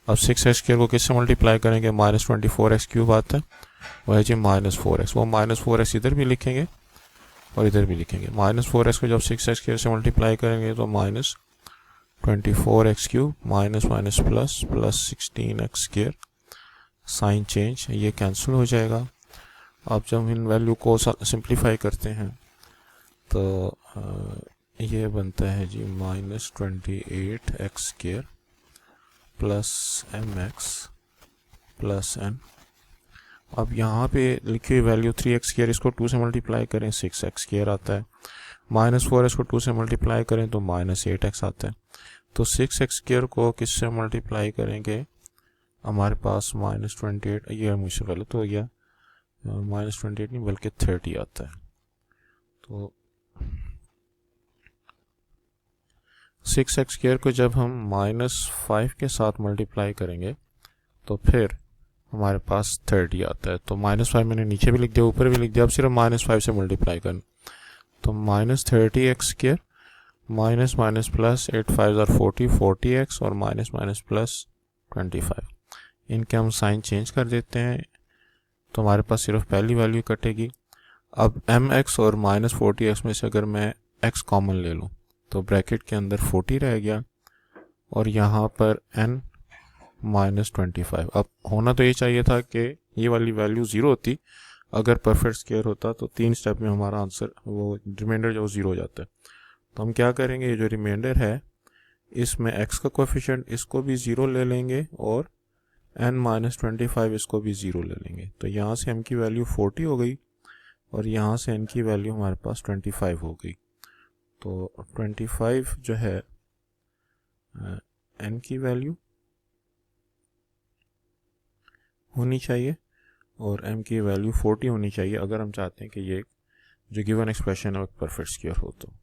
[SPEAKER 1] अब 6x स्क्वायर को किससे मल्टीप्लाई करेंगे माइनस 24x क्यूब आता है वह है जी माइनस 4x वो माइनस 4x इधर भी लिखेंगे और इधर भी लिखेंगे माइनस 4x को जब 6x स्क्वायर से मल्टीप्लाई करेंगे तो minus 24x cube minus minus plus plus 16x square sine change ये कैंसिल हो जाएगा। अब जब इन वैल्यू को सिंप्लीफाई करते हैं तो ये बनता है जी minus 28x square plus mx plus n। अब यहाँ पे लिखी हुई वैल्यू 3x स्क्वायर इसको 2 से मल्टीप्लाई करें 6x स्क्वायर आता है माइनस 4x को 2 से मल्टीप्लाई करें तो माइनस 8x आता है तो 6x स्क्वायर को किससे मल्टीप्लाई करेंगे हमारे पास माइनस 28 ये मुझसे गलत हो गया माइनस 28 नहीं बल्कि 30 आता है तो 6x स्क्वायर को जब हम माइनस 5 के साथ मल्टीप्लाई करेंगे तो फिर हमारे पास 30 आता है। तो माइनस 5 मैंने नीचे भी लिख दिया ऊपर भी लिख दिया अब सिर्फ माइनस 5 से मल्टीप्लाई करना तो minus 30x² minus minus plus 8 5 40 40x और माइनस माइनस प्लस 25। इनके हम साइन चेंज कर देते हैं तो हमारे पास सिर्फ पहली वैल्यू कटेगी। अब mx और माइनस 40x में से अगर मैं x कॉमन ले लूँ तो ब्रैकेट के अंदर 40 रह गया और यहाँ पर n माइनस 25। अब होना तो ये चाहिए था कि ये वाली वैल्यू ज़ीरो होती, अगर परफेक्ट स्क्वायर होता तो 3 स्टेप में हमारा आंसर वो रिमाइंडर जो ज़ीरो हो जाता है। तो हम क्या करेंगे, ये जो रिमाइंडर है इसमें x का कोफिशिएंट इसको भी ज़ीरो ले लेंगे और n माइनस 25 इसको भी ज़ीरो ले लेंगे। तो यहाँ से m की वैल्यू 40 हो गई और यहाँ से n की वैल्यू हमारे पास 25 हो गई। तो 25 जो है n की वैल्यू होनी चाहिए और m की वैल्यू 40 होनी चाहिए अगर हम चाहते हैं कि ये जो गिवन एक्सप्रेशन है परफेक्ट स्क्वायर हो। तो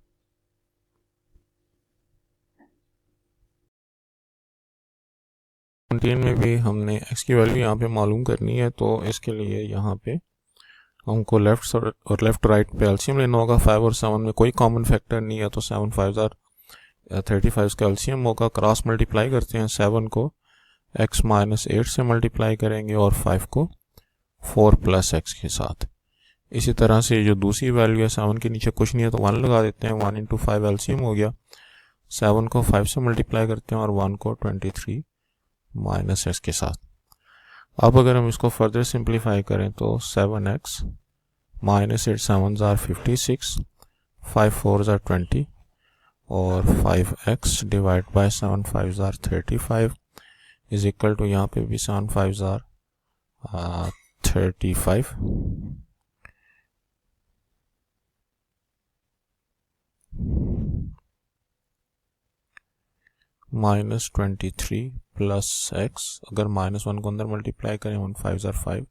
[SPEAKER 1] कंटेन में भी हमने x की वैल्यू यहाँ पे मालूम करनी है, तो इसके लिए यहाँ पे हमको लेफ्ट और लेफ्ट राइट पे एलसीएम लेना होगा। 5 और 7 में कोई कॉमन फैक्टर नहीं है तो 7 5 35 का एलसीएम होगा। क्रॉस मल्टीप्लाई करते हैं, 7 को x माइनस 8 से मल्टीप्लाई करेंगे और 5 को 4 प्लस x के साथ। इसी तरह से जो दूसरी वैल्यू है 7 के नीचे कुछ नहीं है तो 1 लगा देते हैं। 1 इंटू 5 एलसीएम हो गया। 7 को 5 से मल्टीप्लाई करते हैं और 1 को 23 माइनस x के साथ। अब अगर हम इसको फर्दर सिंप्लीफाई करें तो 7x माइनस 8 7 जार 56, 5 4 जार 20 और 5x डिवाइड बाय 7 5 जार 35 इज इक्वल टू, यहाँ पे भी 7 5 जार 35 माइनस 23 प्लस x। अगर माइनस 1 को अंदर मल्टीप्लाई करें 1 5 जार 5।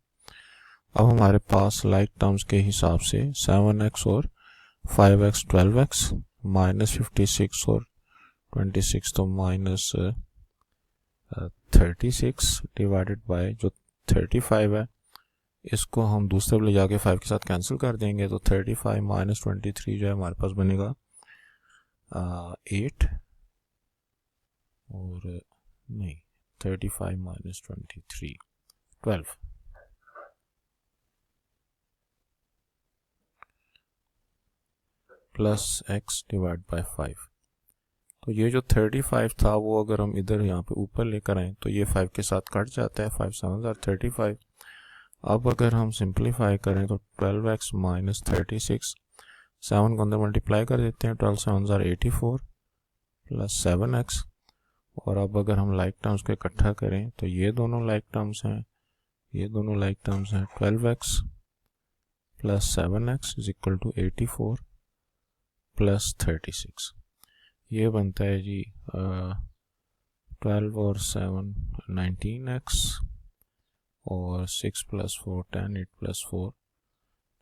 [SPEAKER 1] अब हमारे पास लाइक टर्म्स के हिसाब से 7x और 5x 12x माइनस 56 और 26 तो माइनस 36 डिवाइडेड बाय जो 35 है इसको हम दूसरे ले जाके 5 के साथ कैंसिल कर देंगे। तो 35 माइनस 23 जो है हमारे पास बनेगा 8 और नहीं 35 minus 23 12 plus x divide by 5। तो ये जो 35 था वो अगर हम इधर यहाँ पे ऊपर लेकर आए तो ये 5 के साथ कट जाता है। 5 7 जार 35। अब अगर हम सिंप्लीफाई करें तो 12x माइनस 36, 7 को अंदर मल्टीप्लाई कर देते हैं। 12 7 जार 84 प्लस 7x। और अब अगर हम लाइक टर्म्स को इकट्ठा करें तो ये दोनों लाइक टर्म्स हैं, ये दोनों लाइक टर्म्स हैं। 12x plus 7x is equal to 84 plus 36। ये बनता है जी 12 और 7 19x और 6 प्लस 4 10, 8 प्लस 4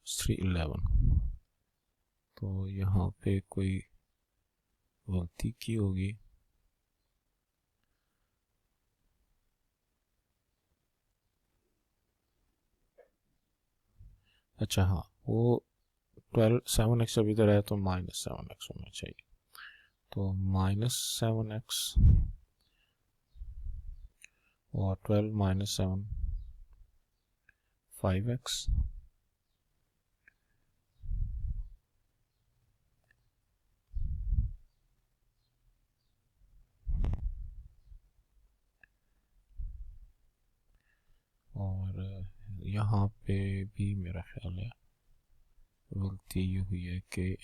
[SPEAKER 1] 3 11। तो यहाँ पे कोई गलती की होगी। अच्छा हाँ, वो 12 7x अभी इधर है तो माइनस 7x होना चाहिए। तो माइनस 7x और 12 माइनस 7 5x और यहाँ पे भी मेरा ख्याल है गलती ये हुई है कि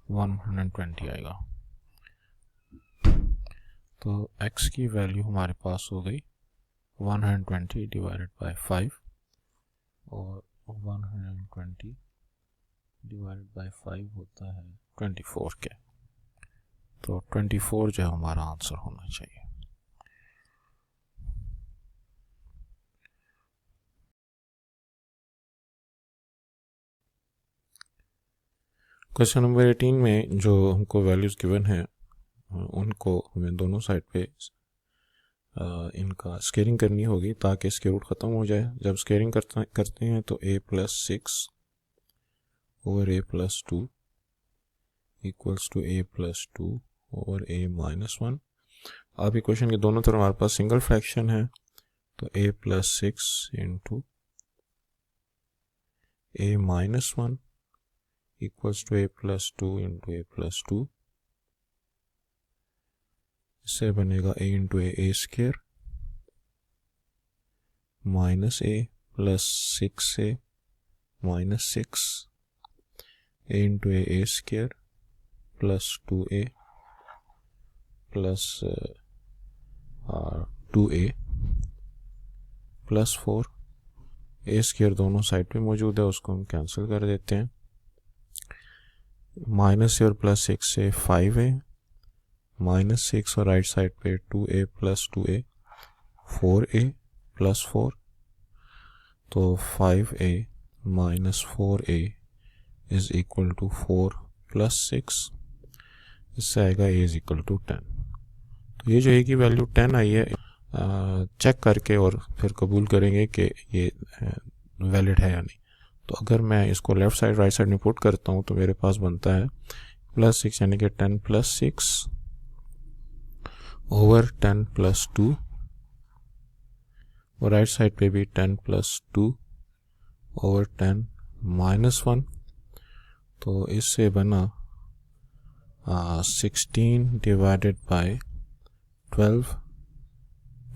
[SPEAKER 1] 120 आएगा। तो x की वैल्यू हमारे पास हो गई 120 डिवाइडेड बाय 5 और 120 डिवाइडेड बाय 5 होता है 24 के। तो 24 जो है हमारा आंसर होना चाहिए। क्वेश्चन नंबर 18 में जो हमको वैल्यूज़ गिवन है उनको हमें दोनों साइड पे इनका स्केयरिंग करनी होगी ताकि स्क्वायर रूट ख़त्म हो जाए। जब स्केयरिंग करते हैं तो a plus 6 over a plus 2 equals to a plus 2 over a minus 1। अब इक्वेशन के दोनों तरफ हमारे पास सिंगल फ्रैक्शन है, तो a plus 6 into a minus 1 equals to a plus 2 into a plus 2। इससे बनेगा a into a square minus a plus 6a minus 6 a into a square plus 2a plus 2a plus 4। a square दोनों side पे मौजूद है, उसको हम cancel कर देते हैं। माइनस से और प्लस 6 से 5a माइनस 6 और राइट साइड पे 2a plus 2a 4a plus 4। तो 5a minus 4a is equal to 4 plus 6। इससे आएगा a इज इक्वल टू 10। तो ये जो a की वैल्यू 10 आई है, चेक करके और फिर कबूल करेंगे कि ये वैलिड है या नहीं। तो अगर मैं इसको लेफ़्ट साइड राइट साइड में पुट करता हूँ तो मेरे पास बनता है प्लस 6 यानी कि 10 प्लस 6 ओवर 10 प्लस 2 और राइट साइड पे भी 10 प्लस 2 ओवर 10 माइनस 1। तो इससे बना 16 डिवाइडेड बाय 12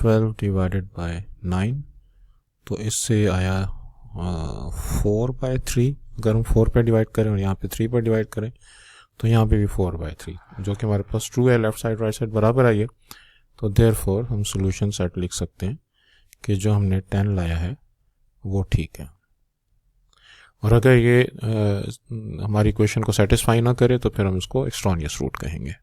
[SPEAKER 1] 12 डिवाइडेड बाय 9। तो इससे आया 4/3। अगर हम 4 पे डिवाइड करें और यहाँ पे 3 पर डिवाइड करें तो यहाँ पे भी 4/3, जो कि हमारे पास ट्रू है। लेफ्ट साइड राइट साइड बराबर आई है, तो देयरफॉर हम सॉल्यूशन सेट लिख सकते हैं कि जो हमने 10 लाया है वो ठीक है। और अगर ये हमारी इक्वेशन को सेटिस्फाई ना करे तो फिर हम इसको एक्सट्रानियस रूट कहेंगे।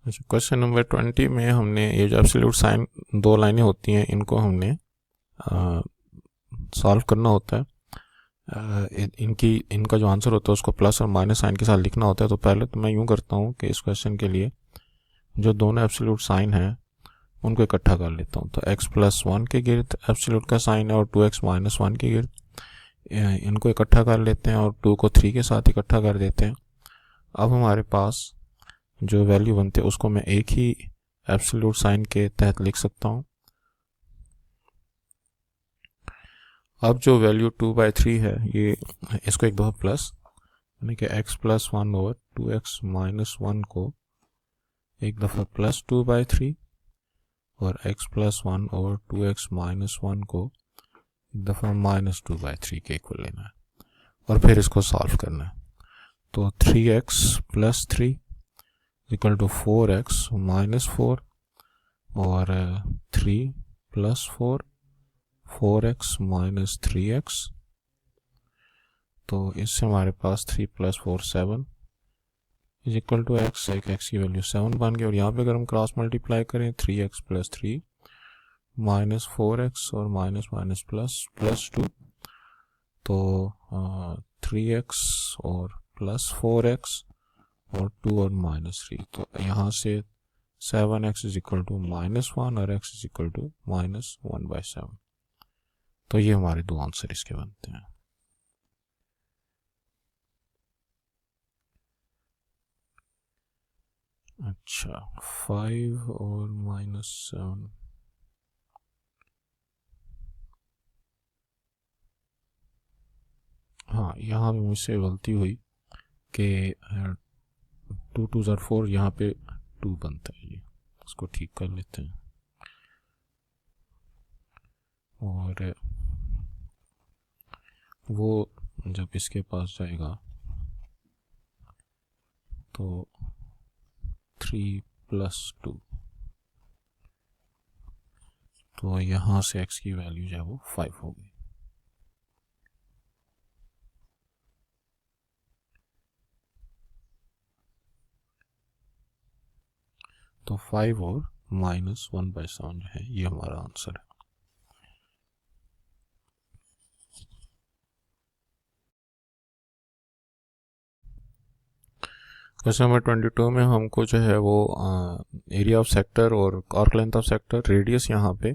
[SPEAKER 1] अच्छा, क्वेश्चन नंबर 20 में हमने ये जो एब्सोल्यूट साइन दो लाइनें होती हैं, इनको हमने सॉल्व करना होता है। इनका जो आंसर होता है उसको प्लस और माइनस साइन के साथ लिखना होता है। तो पहले तो मैं यूँ करता हूँ कि इस क्वेश्चन के लिए जो दोनों एब्सोल्यूट साइन है उनको इकट्ठा कर लेता हूँ। तो x प्लस 1 के गिर्द एब्सोल्यूट का साइन है और 2x माइनस 1 के गिर्द, इनको इकट्ठा कर लेते हैं और 2 को 3 के साथ इकट्ठा कर देते हैं। अब हमारे पास जो वैल्यू बनते हैं उसको मैं एक ही एब्सोल्यूट साइन के तहत लिख सकता हूँ। अब जो वैल्यू 2/3 है, ये इसको एक दफ़ा प्लस यानी कि x plus 1 over 2x minus 1 को एक दफ़ा प्लस 2/3 और x plus 1 over 2x minus 1 को एक दफ़ा माइनस 2/3 के इक्वल लेना है और फिर इसको सॉल्व करना है। तो 3x plus 3 equal to 4x minus 4 और 3 प्लस 4 4x माइनस 3x। तो इससे हमारे पास 3 plus 4 7 is equal to x। एक x की वैल्यू 7 बन गई और यहाँ पे अगर हम क्रॉस मल्टीप्लाई करें 3x प्लस 3 माइनस 4x और माइनस माइनस प्लस प्लस 2, तो 3x और प्लस 4x और 2 और माइनस 3। तो यहाँ से 7x is equal to minus 1 और x is equal to minus 1/7। तो ये हमारे दो आंसर इसके बनते हैं। अच्छा, 5 और माइनस 7। हाँ, यहाँ भी मुझसे गलती हुई कि 2 2 ज़र 4, यहाँ पे 2 बनता है, ये उसको ठीक कर लेते हैं। और वो जब इसके पास जाएगा तो 3 प्लस 2, तो यहाँ से x की वैल्यू जो है वो 5 होगी। तो 5 और माइनस 1/7 जो है ये हमारा आंसर है। क्वेश्चन नंबर 22 में हमको जो है वो एरिया ऑफ सेक्टर और arc length of sector, radius यहाँ पे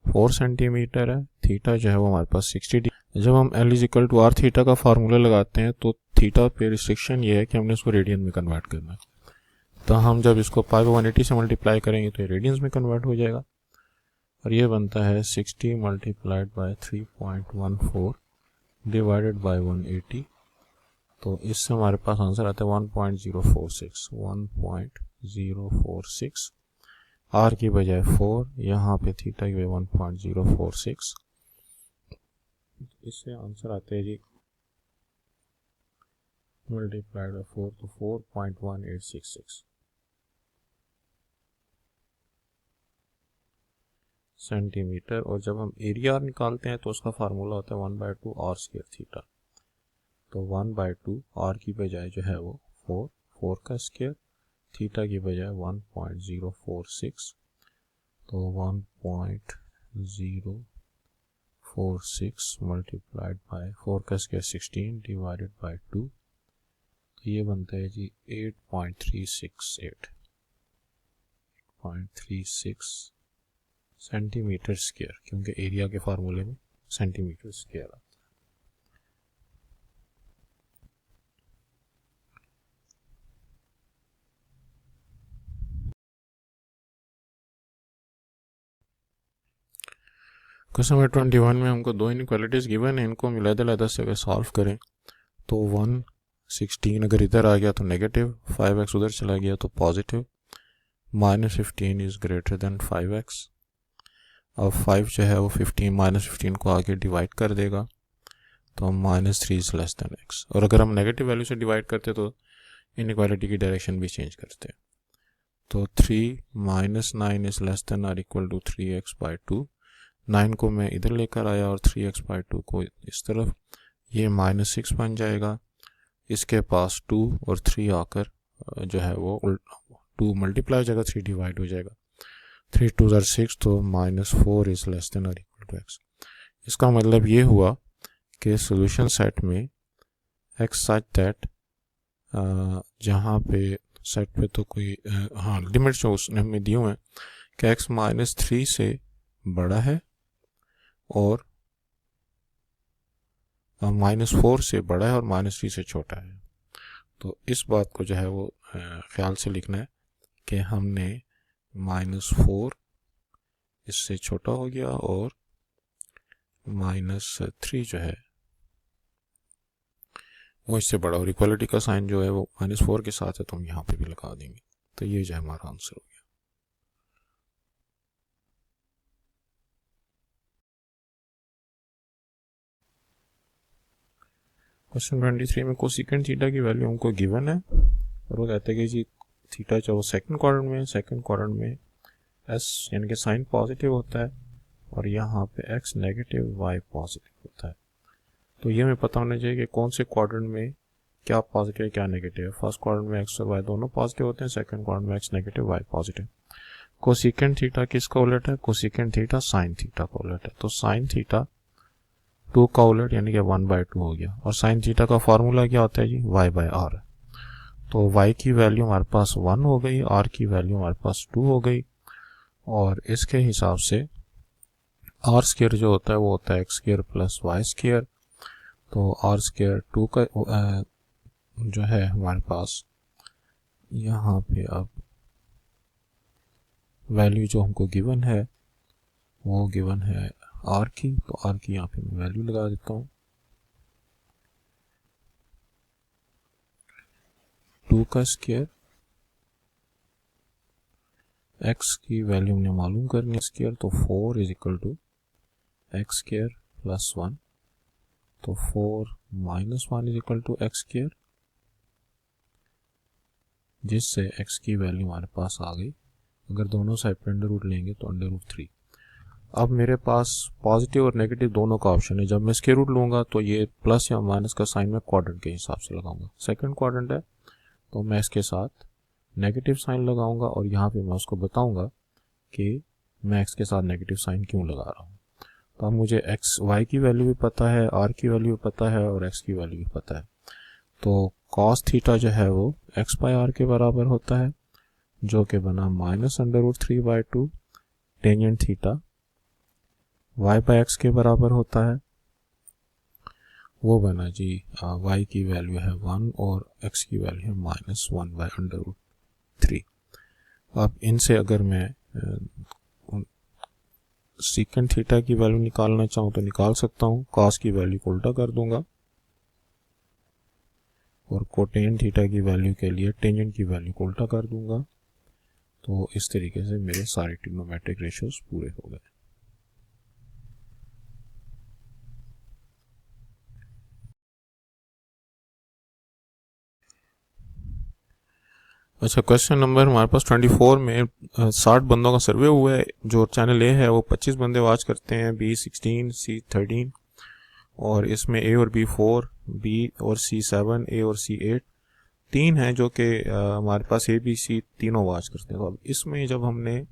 [SPEAKER 1] 4 सेंटीमीटर है, थीटा जो है वो हमारे पास 60 डिग्री। जब हम L is equal to r theta का फार्मूला लगाते हैं तो थीटा पे रिस्ट्रिक्शन ये है कि हमने इसको रेडियन में कन्वर्ट करना है। तो हम जब इसको पाई बाई 180 से मल्टीप्लाई करेंगे तो ये रेडियंस में कन्वर्ट हो जाएगा और ये बनता है 60 मल्टीप्लाइड बाय 3.14 डिवाइडेड बाय 180। तो इससे हमारे पास आंसर आता है 1.046 आर की बजाय 4, यहाँ पे थीटा की बजाय 1.046। इससे आंसर आते हैं जी मल्टीप्लाइड बाय 4 तो 4.1866 सेंटीमीटर। और जब हम एरिया निकालते हैं तो उसका फार्मूला होता है 1/2 आर स्क्वायर थीटा। तो 1/2 आर की बजाय जो है वो 4 का स्क्वायर, थीटा की बजाय 1.046 तो 1.046 मल्टीप्लाइड बाय 4 का स्क्वायर 16 डिवाइडेड बाय 2 तो ये बनता है जी 8.36 सेंटीमीटर स्क्वायर, क्योंकि एरिया के फार्मूले में सेंटीमीटर स्क्वायर आता है। क्वेश्चन नंबर 21 में हमको दो इनइक्वालिटीज गिवन है, इनको हम अलग-अलग से अगर सॉल्व करें तो 116 अगर इधर आ गया तो नेगेटिव, 5x उधर चला गया तो positive, -15 is greater than 5x। अब 5 जो है वो 15 को आगे डिवाइड कर देगा तो -3 इज लेस देन x। और अगर हम नेगेटिव वैल्यू से डिवाइड करते तो इनइक्वालिटी की डायरेक्शन भी चेंज करते हैं। तो 3 -9 इज लेस देन और इक्वल टू 3x/2। 9 को मैं इधर लेकर आया और 3x/2 को इस तरफ, ये -6 बन जाएगा। इसके पास 2 और 3 आकर जो है वो 2 मल्टीप्लाई हो जाएगा, 3 डिवाइड हो जाएगा, 3 2 are 6 तो -4 इज लेस देन और इक्वल टू x। इसका मतलब ये हुआ कि सॉल्यूशन सेट में x सच दैट, जहाँ पे सेट पे तो कोई हाँ लिमिट जो उसने हमें दिए हुए हैं कि x -3 से बड़ा है और -4 से बड़ा है और -3 से छोटा है। तो इस बात को जो है वो ख्याल से लिखना है कि हमने -4 इससे छोटा हो गया और -3 जो है वो इससे बड़ा, और इक्वालिटी का साइन जो है वो -4 के साथ है तो हम यहाँ पे भी लगा देंगे। तो ये जो है हमारा आंसर हो गया। क्वेश्चन 23 में कोसेकेंट थीटा की वैल्यू हमको गिवन है और वो कहते हैं कि जी थीटा जो सेकंड क्वाड्रेंट में, सेकंड क्वाड्रेंट में s यानी कि साइन पॉजिटिव होता है और यहाँ पे x नेगेटिव y पॉजिटिव होता है। तो ये हमें पता होना चाहिए कि कौन से क्वाड्रेंट में क्या पॉजिटिव है क्या नेगेटिव है। फर्स्ट क्वाड्रेंट में x और y दोनों पॉजिटिव होते हैं, सेकंड क्वाड्रेंट में x negative y positive. Cosecant theta किसका उलट है? कोसेकेंट थीटा साइन थीटा का उलट है। तो साइन थीटा 2 का उलट यानी कि 1/2 हो गया। और साइन थीटा का फार्मूला क्या होता है जी? y/r। तो y की वैल्यू हमारे पास 1 हो गई, r की वैल्यू हमारे पास 2 हो गई और इसके हिसाब से आर स्क्वायर जो होता है वो होता है x square plus y square. तो आर स्क्वायर 2 का जो है हमारे पास यहाँ पे अब वैल्यू जो हमको गिवन है वो गिवन है आर की, तो आर की यहाँ पे मैं वैल्यू लगा देता हूँ 2 का स्क्वायर, x की वैल्यू हमने मालूम करनी है स्क्वायर, तो 4 is equal to x square plus 1। तो 4 minus 1 is equal to x square, जिससे x की वैल्यू हमारे पास आ गई। अगर दोनों साइड पे अंडर रूट लेंगे तो √3। अब मेरे पास पॉजिटिव और नेगेटिव दोनों का ऑप्शन है। जब मैं स्क्वायर रूट लूँगा तो ये प्लस या माइनस का साइन मैं क्वाड्रेंट के हिसाब से लगाऊंगा। सेकंड क्वाड्रेंट है तो मैं इसके साथ नेगेटिव साइन लगाऊंगा और यहाँ पे मैं उसको बताऊंगा कि मैं x के साथ नेगेटिव साइन क्यों लगा रहा हूँ। तो अब मुझे y की वैल्यू भी पता है, r की वैल्यू भी पता है और x की वैल्यू भी पता है। तो cos थीटा जो है वो x/r के बराबर होता है, जो कि बना -√3/2 tangent theta y by x के बराबर होता है, वो बना जी y की वैल्यू है 1 और x की वैल्यू है -1/√3। अब इनसे अगर मैं सीकेंट थीटा की वैल्यू निकालना चाहूँ तो निकाल सकता हूँ, कॉस की वैल्यू को उल्टा कर दूंगा और कोटेन थीटा की वैल्यू के लिए टेंजेंट की वैल्यू को उल्टा कर दूंगा। तो इस तरीके से मेरे सारे ट्रिग्नोमेट्रिक रेशियोज पूरे हो गए। अच्छा, क्वेश्चन नंबर हमारे पास 24 में 60 बंदों का सर्वे हुआ है। जो चैनल ए है वो 25 बंदे वॉच करते हैं, बी 16, सी 13 और इसमें ए और बी 4, बी और सी 7, ए और सी 8, तीन हैं जो कि हमारे पास ए बी सी तीनों वॉच करते हैं। तो अब इसमें जब हमने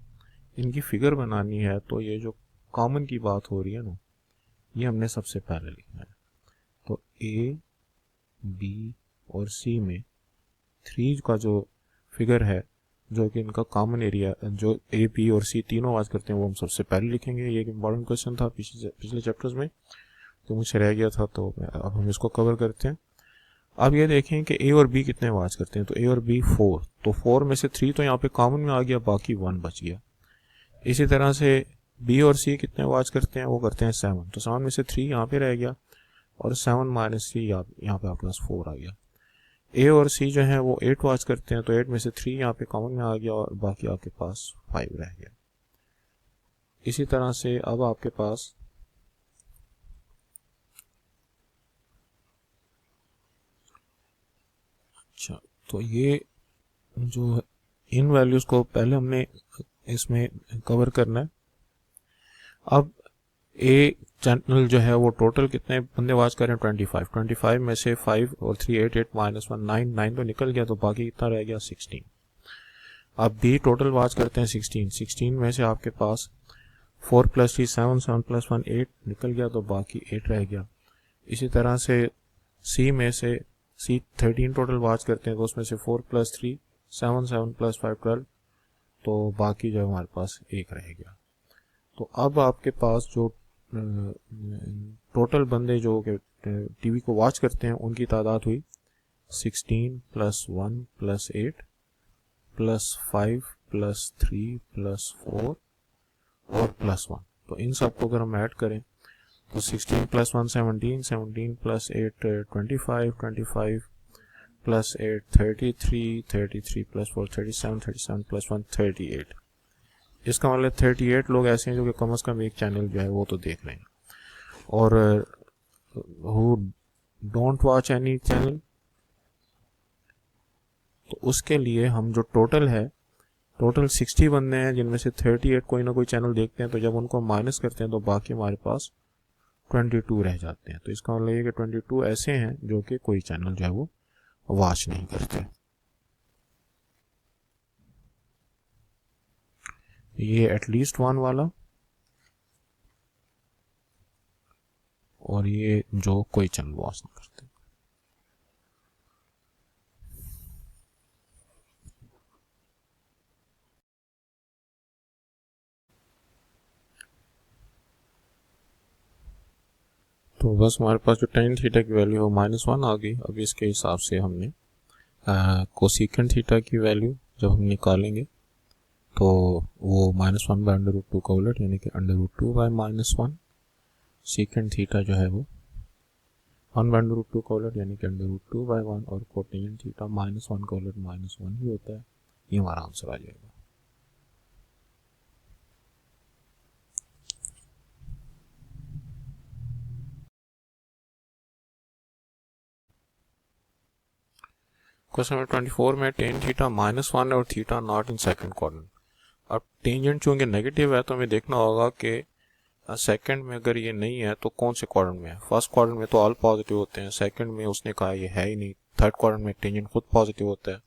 [SPEAKER 1] इनकी फिगर बनानी है तो ये जो कॉमन की बात हो रही है ना, ये हमने सबसे पहले लिखना है। तो ए बी और सी में 3 का जो फिगर है जो कि इनका कॉमन एरिया जो ए बी और सी तीनों आवाज करते हैं वो हम सबसे पहले लिखेंगे। ये एक इम्पॉर्टेंट क्वेश्चन था पिछले चैप्टर्स में, तो मुझसे रह गया था, तो अब हम इसको कवर करते हैं। अब ये देखें कि ए और बी कितने आवाज करते हैं। तो ए और बी 4, तो 4 में से 3 तो यहाँ पे कॉमन में आ गया, बाकी 1 बच गया। इसी तरह से बी और सी कितने आवाज करते हैं, वो करते हैं 7, तो 7 में से 3 यहाँ पे रह गया और 7 माइनस 3 यहाँ पे आपके पास 4 आ गया। ए और सी जो है वो 8 वॉच करते हैं, तो 8 में से 3 यहाँ पे कॉमन में आ गया और बाकी आपके पास 5 रह गया। इसी तरह से अब आपके पास अच्छा, तो ये जो इन वैल्यूज को पहले हमने इसमें कवर करना है। अब ए चैनल जो है वो टोटल कितने बंदे वॉच कर रहे हैं, 25 में से 5 और 3 8 8 -1 9 9 तो निकल गया, तो बाकी कितना रह गया 16। अब बी टोटल वॉच करते हैं 16 में से आपके पास 4 + 3 7 7 + 1 8 निकल गया, तो बाकी 8 रह गया। इसी तरह से सी में से सी 13 टोटल वॉच करते हैं, तो उसमें से 4 + 3 7 7 + 5 12, तो बाकी जो हमारे पास 1 रह गया। तो अब आपके पास जो टोटल बंदे जो टीवी को वॉच करते हैं उनकी तादाद हुई 16 + 1 + 8 + 5 + 3 + 4 और +1। तो इन सबको अगर हम ऐड करें तो 16 + 1 17, 17 + 8 25, 25 + 8 33, 33 + 4 37, 37 + 1 38। इसका मतलब 38 लोग ऐसे हैं जो कि कम से कम एक चैनल जो है वो तो देख रहे हैं, और who don't watch any channel. तो उसके लिए हम जो टोटल 60 बंदे हैं जिनमें से 38 कोई ना कोई चैनल देखते हैं, तो जब उनको माइनस करते हैं तो बाकी हमारे पास 22 रह जाते हैं। तो इसका मतलब ये कि 22 ऐसे हैं जो कि कोई चैनल जो है वो वॉच नहीं करते। ये एटलीस्ट 1 वाला और ये जो कोई चैनल वॉच नहीं करते। तो बस हमारे पास जो tan थीटा की वैल्यू है -1 आ गई। अब इसके हिसाब से हमने कोसेकेंट थीटा की वैल्यू जब हम निकालेंगे तो वो -1/√2 का उलट यानी कि √2/-1। सेकेंड थीटा जो है वो 1/√2 का उलट यानी कि √2/1 और कोटेन थीटा -1 का उलट -1 ही होता है। ये हमारा आंसर आ जाएगा। क्वेश्चन नंबर 24 में tan थीटा -1 और theta not in second quadrant. अब टेंजेंट चूंकि नेगेटिव है तो हमें देखना होगा कि सेकंड में अगर ये नहीं है तो कौन से क्वाड्रेंट में है। फर्स्ट क्वाड्रेंट में तो ऑल पॉजिटिव होते हैं, सेकंड में उसने कहा ये है ही नहीं, थर्ड क्वाड्रेंट में टेंजेंट खुद पॉजिटिव होता है,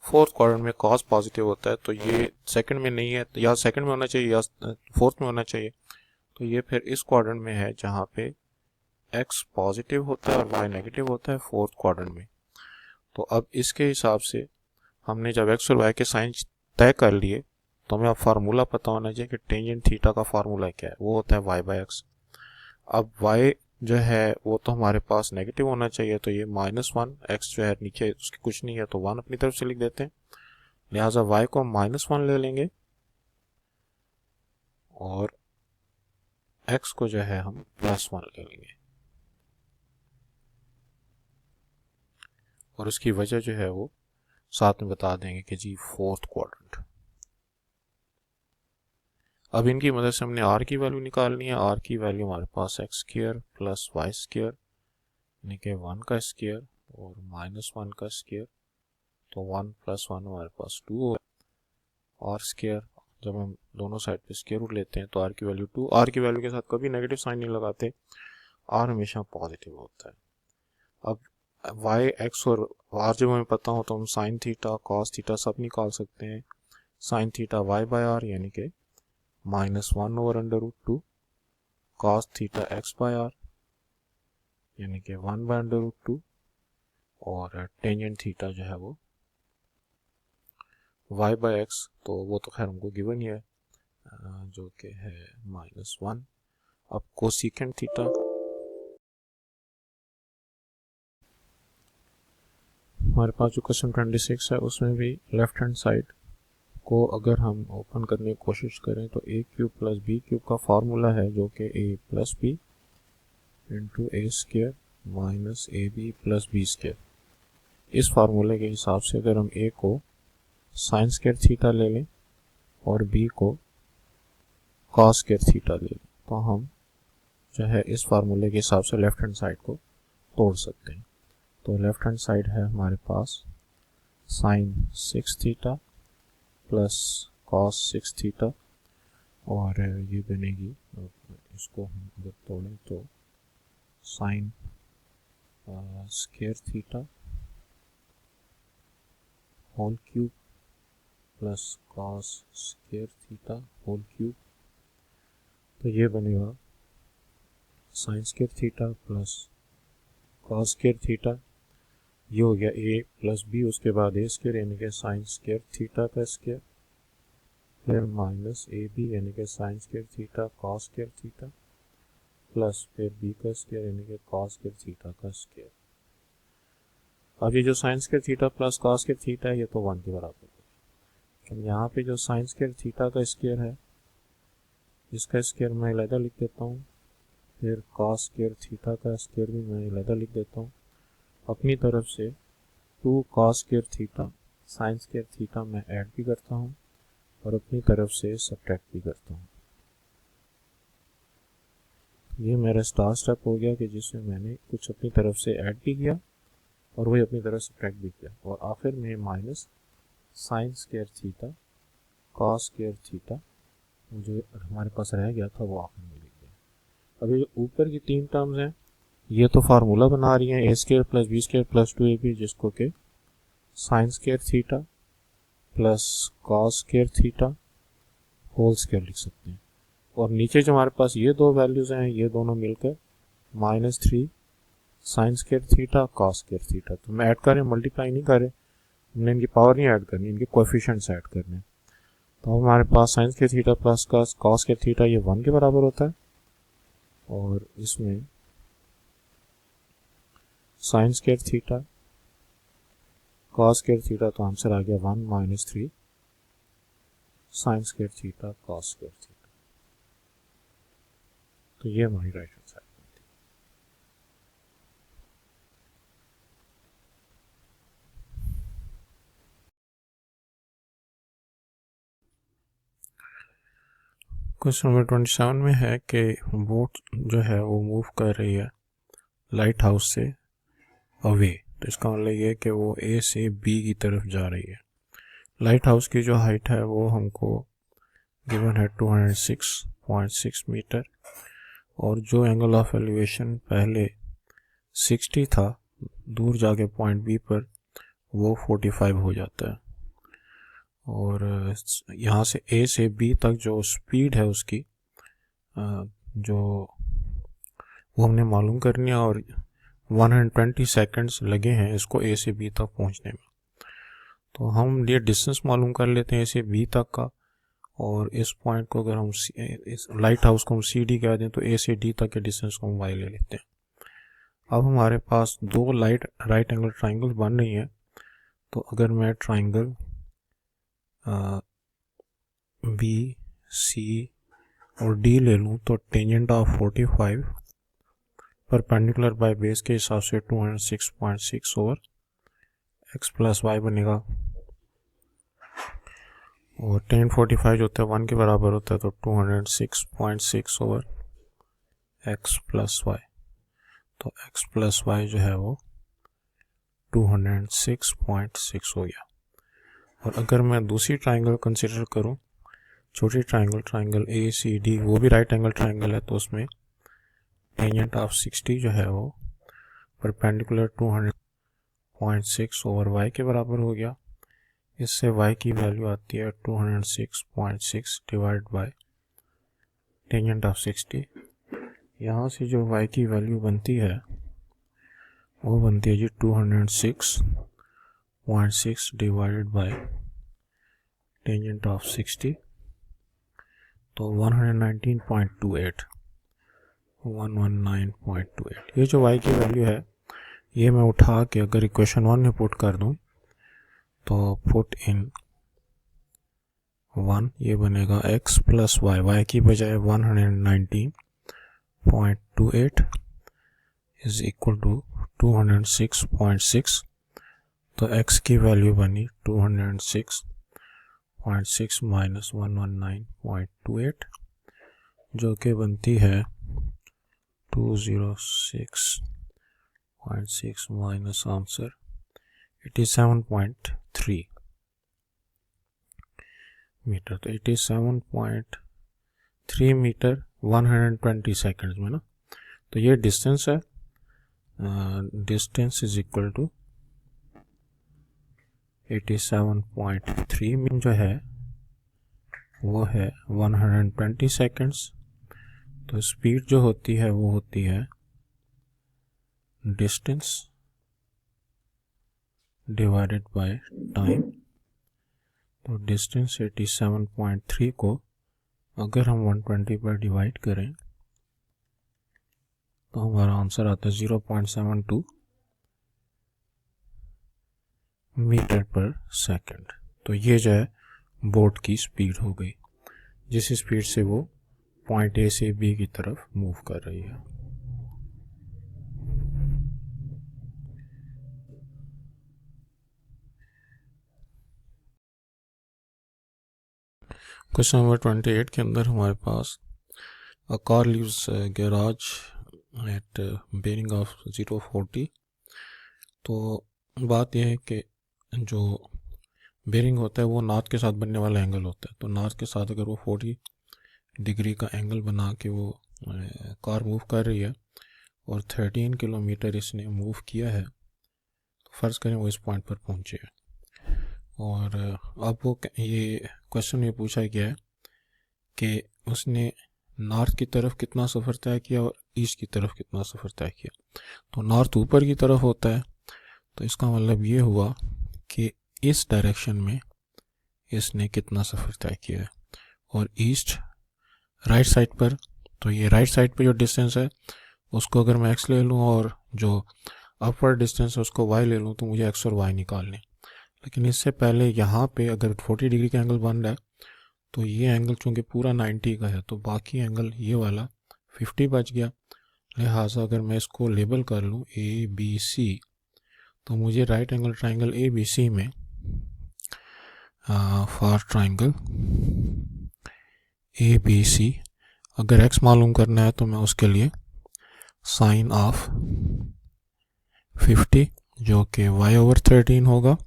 [SPEAKER 1] फोर्थ क्वाड्रेंट में कॉस पॉजिटिव होता है। तो ये सेकंड में नहीं है, या सेकंड में होना चाहिए या फोर्थ में होना चाहिए। तो ये फिर इस क्वाड्रेंट में है जहाँ पे एक्स पॉजिटिव होता है और वाई नेगेटिव होता है, फोर्थ क्वाड्रेंट में। तो अब इसके हिसाब से हमने जब एक्स और वाई के साइन तय कर लिए तो हमें अब फार्मूला पता होना चाहिए कि टेंजेंट थीटा का फार्मूला क्या है, वो होता है y बाई एक्स। अब y जो है वो तो हमारे पास नेगेटिव होना चाहिए, तो ये -1, x जो है नीचे उसकी कुछ नहीं है तो 1 अपनी तरफ से लिख देते हैं, लिहाजा y को हम -1 ले लेंगे और x को जो है हम +1 ले लेंगे। और उसकी वजह जो है वो साथ में बता देंगे कि जी फोर्थ क्वाड्रेंट। अब इनकी मदद से हमने r की वैल्यू निकालनी है। r की वैल्यू हमारे पास x square plus y square यानी कि 1 का स्क्वायर और -1 का स्क्वायर, तो 1 + 1 हमारे पास 2 हो। r स्क्वायर जब हम दोनों साइड पे स्क्वायर रूट लेते हैं तो r की वैल्यू 2। r की वैल्यू के साथ कभी नेगेटिव साइन नहीं लगाते, r हमेशा पॉजिटिव होता है। अब y x और r जब हमें पता हो तो हम साइन थीटा कॉस थीटा सब निकाल सकते हैं। Sine theta y by r यानी कि -1/√2, cos theta x by r यानी कि 1/√2, और टेंजेंट थीटा जो है वो y बाई एक्स, तो वो तो खैर हमको गिवन ही है जो कि है -1। अब कोसेकेंट थीटा, हमारे पास जो क्वेश्चन 26 है उसमें भी लेफ्ट हैंड साइड को अगर हम ओपन करने की कोशिश करें तो a³ + b³ का फार्मूला है जो कि a + b into a² minus ab + b²। इस फार्मूले के हिसाब से अगर हम a को साइन स्क्वायर थीटा ले लें और b को कॉस स्क्वायर थीटा ले लें तो हम जो है इस फार्मूले के हिसाब से लेफ्ट हैंड साइड को तोड़ सकते हैं। तो लेफ्ट हैंड साइड है हमारे पास sine 6 theta plus cos 6 theta, और ये बनेगी, इसको हम अगर तोड़ें तो sine square theta whole cube plus cos square theta whole cube, तो ये बनेगा sine square theta plus cos square theta. ये हो गया a + b, उसके बाद a स्क्वायर यानी कि साइन स्क्वायर थीटा का स्क्वायर, फिर माइनस ab यानी कि sine square theta cos square theta, plus फिर b का स्क्वायर यानी कि कॉस स्क्वायर थीटा का स्क्वायर। अब ये जो sign square theta plus cos square theta है ये तो 1 के बराबर है। तो यहाँ पे जो साइन स्क्वायर थीटा का स्क्वायर है इसका स्क्वायर मैं अलग लिख देता हूँ, फिर कॉस स्क्वायर थीटा का स्क्वायर भी मैं अलग लिख देता हूँ। अपनी तरफ से 2 cos square theta sine square theta मैं ऐड भी करता हूँ और अपनी तरफ से सब्ट्रैक्ट भी करता हूँ। ये मेरा स्टार स्टेप हो गया कि जिसमें मैंने कुछ अपनी तरफ से ऐड भी किया और वही अपनी तरफ सब्ट्रैक्ट भी किया, और आखिर में minus sign square theta cos square theta जो हमारे पास रह गया था वो आखिर में लिख दिया। अभी जो ऊपर की 3 टर्म्स हैं ये तो फार्मूला बना रही है a² + b² + 2ab, जिसको कि sine square theta plus cos square theta whole square लिख सकते हैं। और नीचे जो हमारे पास ये दो वैल्यूज़ हैं ये दोनों मिलकर -3 sine square theta cos square theta, तो मैं ऐड कर रहे हैं, मल्टीप्लाई नहीं कर रहे, हमने इनकी पावर नहीं ऐड करनी, इनके कोएफिशिएंट्स ऐड करने। तो हमारे पास sine square theta plus cos square theta ये 1 के बराबर होता है, और इसमें sine square theta cos square theta तो आंसर आ गया 1 - 3 sine square theta cos square theta. तो ये हमारी राइट हैंड साइड थी। क्वेश्चन नंबर 27 में है कि बोट जो है वो मूव कर रही है लाइट हाउस से अवे, तो इसका मतलब ये है कि वो ए से बी की तरफ जा रही है। लाइट हाउस की जो हाइट है वो हमको गिवन है 206.6 मीटर, और जो एंगल ऑफ एलिवेशन पहले 60 था दूर जाके पॉइंट बी पर वो 45 हो जाता है। और यहाँ से ए से बी तक जो स्पीड है उसकी जो वो हमने मालूम करनी है, और 120 सेकंड्स लगे हैं इसको ए से बी तक पहुँचने में। तो हम ये डिस्टेंस मालूम कर लेते हैं ए से बी तक का, और इस पॉइंट को अगर हम इस लाइट हाउस को हम सी डी कह दें तो ए से डी तक के डिस्टेंस को हम वाई ले लेते हैं। अब हमारे पास दो राइट एंगल ट्राइंगल बन रही है। तो अगर मैं ट्राइंगल बी सी और डी ले लूँ तो tangent of 45 perpendicular by base के हिसाब से 206.6 ओवर एक्स प्लस वाई बनेगा। और टेन 45 जो होता है 1 के बराबर होता है तो 206.6 ओवर एक्स प्लस वाई। तो एक्स प्लस वाई जो है वो 206.6 हो गया। और अगर मैं दूसरी ट्राइंगल कंसिडर करूं, छोटी ट्राइंगल ए सी डी, वो भी राइट एंगल ट्राइंगल है, तो उसमें टेंजेंट ऑफ 60 जो है वो परपेंडिकुलर 200.6 ओवर वाई के बराबर हो गया। इससे y की वैल्यू आती है 206.6 डिवाइड बाय टेंजेंट ऑफ 60। यहाँ से जो y की वैल्यू बनती है वो बनती है जी 206.6 डिवाइडेड बाय टेंजेंट ऑफ 60, तो 119.28। ये जो y की वैल्यू है ये मैं उठा के अगर इक्वेशन 1 में पुट कर दूं तो पुट इन 1, ये बनेगा x प्लस वाई, वाई की बजाय 119.28 इज इक्वल टू 206.6। तो x की वैल्यू बनी 206.6 माइनस 119.28 जो कि बनती है 206.6 माइनस आंसर 87.3 मीटर। तो 87.3 मीटर 120 सेकंड्स में ना। तो ये डिस्टेंस है, डिस्टेंस इज इक्वल टू 87.3 में जो है वो है 120 सेकंड्स। तो स्पीड जो होती है वो होती है डिस्टेंस डिवाइडेड बाय टाइम। तो डिस्टेंस 87.3 को अगर हम 120 पर डिवाइड करें तो हमारा आंसर आता है 0.72 मीटर पर सेकंड। तो ये जो है बोट की स्पीड हो गई, जिस स्पीड से वो पॉइंट ए से बी की तरफ मूव कर रही है। क्वेश्चन नंबर 28 के अंदर हमारे पास a car leaves garage at bearing of 040। तो बात यह है कि जो बेरिंग होता है वो नॉर्थ के साथ बनने वाला एंगल होता है। तो नॉर्थ के साथ अगर वो 40 डिग्री का एंगल बना के वो कार मूव कर रही है और 13 किलोमीटर इसने मूव किया है, तो फ़र्ज़ करें वो इस पॉइंट पर पहुँचे है। और अब वो ये क्वेश्चन में पूछा गया है कि उसने नॉर्थ की तरफ कितना सफ़र तय किया और ईस्ट की तरफ कितना सफ़र तय किया। तो नॉर्थ ऊपर की तरफ होता है, तो इसका मतलब ये हुआ कि इस डायरेक्शन में इसने कितना सफ़र तय किया है। और ईस्ट राइट साइड पर, तो ये राइट साइड पर जो डिस्टेंस है उसको अगर मैं x ले लूँ और जो अपवर्ड डिस्टेंस है उसको y ले लूँ तो मुझे x और y निकालने। लेकिन इससे पहले यहाँ पे अगर 40 डिग्री का एंगल बन रहा है तो ये एंगल चूँकि पूरा 90 का है तो बाकी एंगल ये वाला 50 बच गया। लिहाजा अगर मैं इसको लेबल कर लूँ ABC, तो मुझे राइट एंगल ट्राइंगल ABC में फॉर ट्राइंगल ABC अगर x मालूम करना है तो मैं उसके लिए साइन ऑफ 50 जो कि y/13 होगा,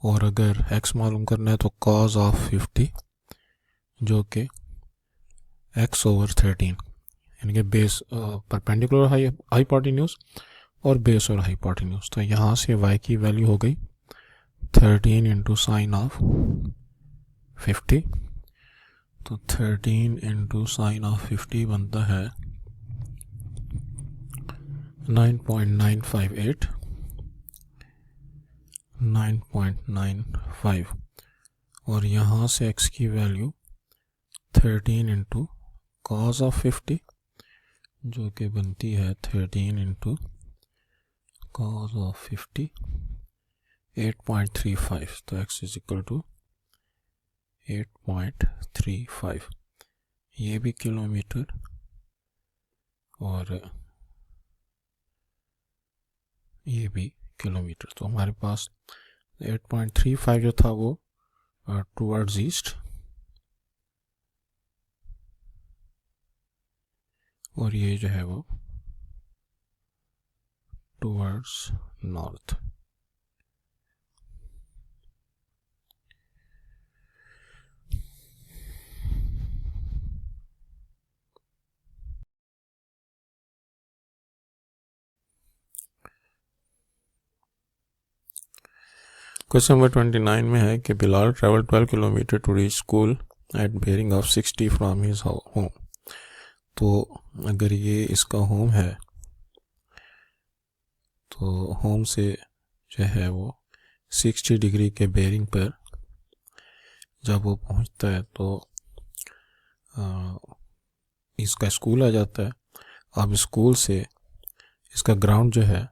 [SPEAKER 1] और अगर x मालूम करना है तो cos ऑफ 50 जो कि x/13, यानी कि बेस परपेंडिकुलर हाइपोटेन्यूज और बेस और हाइपोटेन्यूज। तो यहाँ से y की वैल्यू हो गई 13 इंटू साइन ऑफ 50। तो 13 इंटू साइन ऑफ 50 बनता है 9.958 और यहाँ से x की वैल्यू 13 इंटू कॉस ऑफ 50 जो कि बनती है 13 इंटू कॉस ऑफ 50 8.35। तो x इज इक्वल टू 8.35। ये भी किलोमीटर और ये भी किलोमीटर। तो हमारे पास 8.35 जो था वो टुवर्ड्स ईस्ट और ये जो है वो टुवर्ड्स नॉर्थ। क्वेश्चन नंबर 29 में है कि Bilal travel 12 kilometre to reach school at bearing of 60 from his home. तो अगर ये इसका होम है तो होम से जो है वो 60 डिग्री के बेरिंग पर जब वो पहुंचता है तो इसका स्कूल आ जाता है। अब स्कूल से इसका ग्राउंड जो है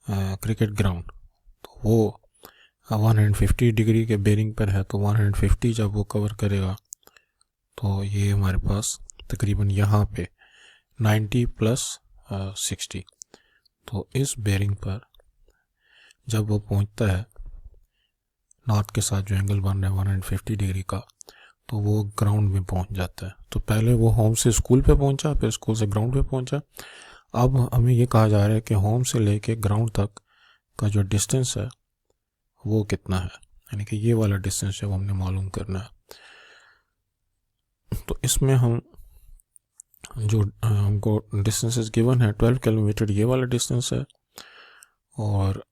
[SPEAKER 1] क्रिकेट ग्राउंड, तो वो 150 डिग्री के बेरिंग पर है। तो 150 जब वो कवर करेगा तो ये हमारे पास तकरीबन यहाँ पे 90 प्लस 60। तो इस बेरिंग पर जब वो पहुँचता है नॉर्थ के साथ जो एंगल बन रहा है 150 डिग्री का, तो वो ग्राउंड में पहुँच जाता है। तो पहले वो होम से स्कूल पे पहुँचा, फिर स्कूल से ग्राउंड पे पहुँचा। अब हमें ये कहा जा रहा है कि होम से लेके ग्राउंड तक का जो डिस्टेंस है वो कितना है, यानी कि ये वाला डिस्टेंस है वो हमने मालूम करना है। तो इसमें हम जो हमको डिस्टेंसेस गिवन है 12 किलोमीटर ये वाला डिस्टेंस है और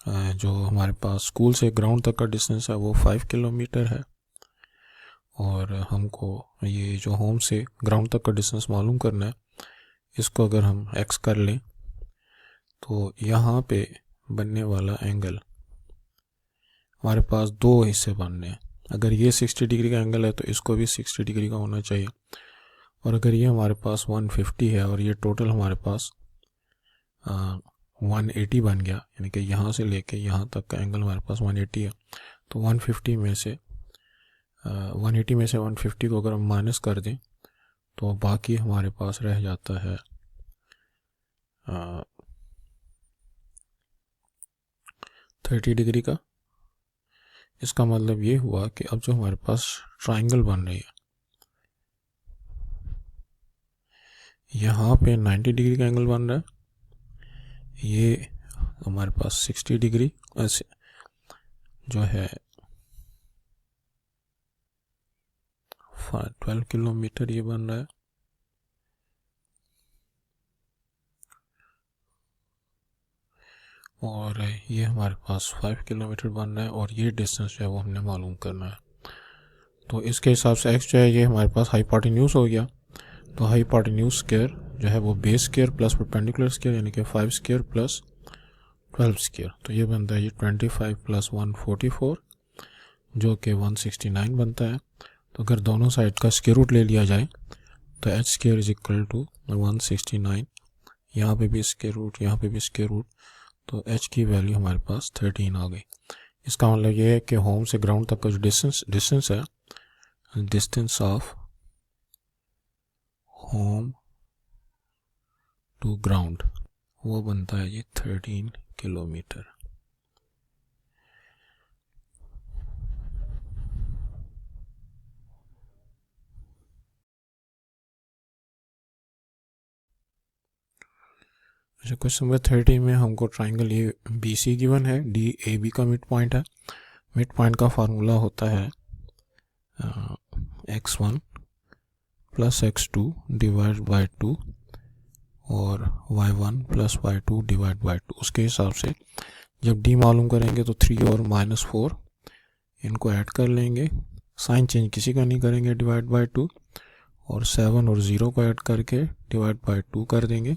[SPEAKER 1] जो हमारे पास स्कूल से ग्राउंड तक का डिस्टेंस है वो 5 किलोमीटर है। और हमको ये जो होम से ग्राउंड तक का डिस्टेंस मालूम करना है। इसको अगर हम x कर लें तो यहाँ पे बनने वाला एंगल हमारे पास दो हिस्से बनने हैं। अगर ये 60 डिग्री का एंगल है तो इसको भी 60 डिग्री का होना चाहिए। और अगर ये हमारे पास 150 है और ये टोटल हमारे पास 180 बन गया, यानी कि यहाँ से लेके यहाँ तक का एंगल हमारे पास 180 है। तो 180 में से 150 को अगर हम माइनस कर दें तो बाकी हमारे पास रह जाता है 30 डिग्री का। इसका मतलब ये हुआ कि अब जो हमारे पास ट्राइंगल बन रही है यहाँ पे 90 डिग्री का एंगल बन रहा है, ये हमारे पास 60 डिग्री ऐसे जो है 12 किलोमीटर ये बन रहा है। और ये हमारे पास 5 किलोमीटर बन रहा है और ये डिस्टेंस जो है वो हमने मालूम करना है। तो इसके हिसाब से x जो है ये हमारे पास हाइपोटेन्यूज हो गया। तो हाइपोटेन्यूज स्क्वायर जो है वो base square plus perpendicular square यानी कि 5 स्क्वायर प्लस 12 स्क्वायर। तो ये बनता है ये 25 प्लस 144 जो कि 169 बनता है। तो अगर दोनों साइड का स्क्वायर रूट ले लिया जाए तो h square is equal to 169। यहाँ पे भी स्क्वायर रूट, यहाँ पे भी स्क्वायर रूट, तो h की वैल्यू हमारे पास 13 आ गई। इसका मतलब ये है कि होम से ग्राउंड तक का जो डिस्टेंस है, distance of home to ground, वो बनता है ये 13 किलोमीटर। अच्छा, क्वेश्चन नंबर 30 में हमको ट्राइंगल ये BC गिवन है, DAB का मिड पॉइंट है। मिड पॉइंट का फार्मूला होता है x1 plus x2 divide by 2 और y1 plus y2 divide by 2। उसके हिसाब से जब d मालूम करेंगे तो 3 और -4 इनको ऐड कर लेंगे, साइन चेंज किसी का नहीं करेंगे, डिवाइड बाय 2 और 7 और 0 को ऐड करके डिवाइड बाय 2 कर देंगे।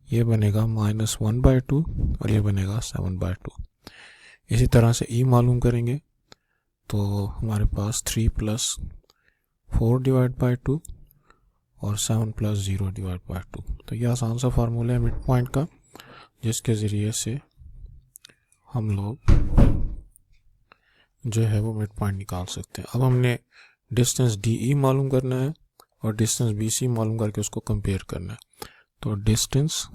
[SPEAKER 1] ये बनेगा -1/2 और ये बनेगा 7/2। इसी तरह से e मालूम करेंगे तो हमारे पास 3 प्लस 4 डिवाइड बाई 2 और 7 प्लस 0 डिवाइड बाई 2। तो ये आसान सा फार्मूला है मिड पॉइंट का, जिसके ज़रिए से हम लोग जो है वो मिड पॉइंट निकाल सकते हैं। अब हमने डिस्टेंस DE मालूम करना है और डिस्टेंस BC मालूम करके उसको कंपेयर करना है। तो डिस्टेंस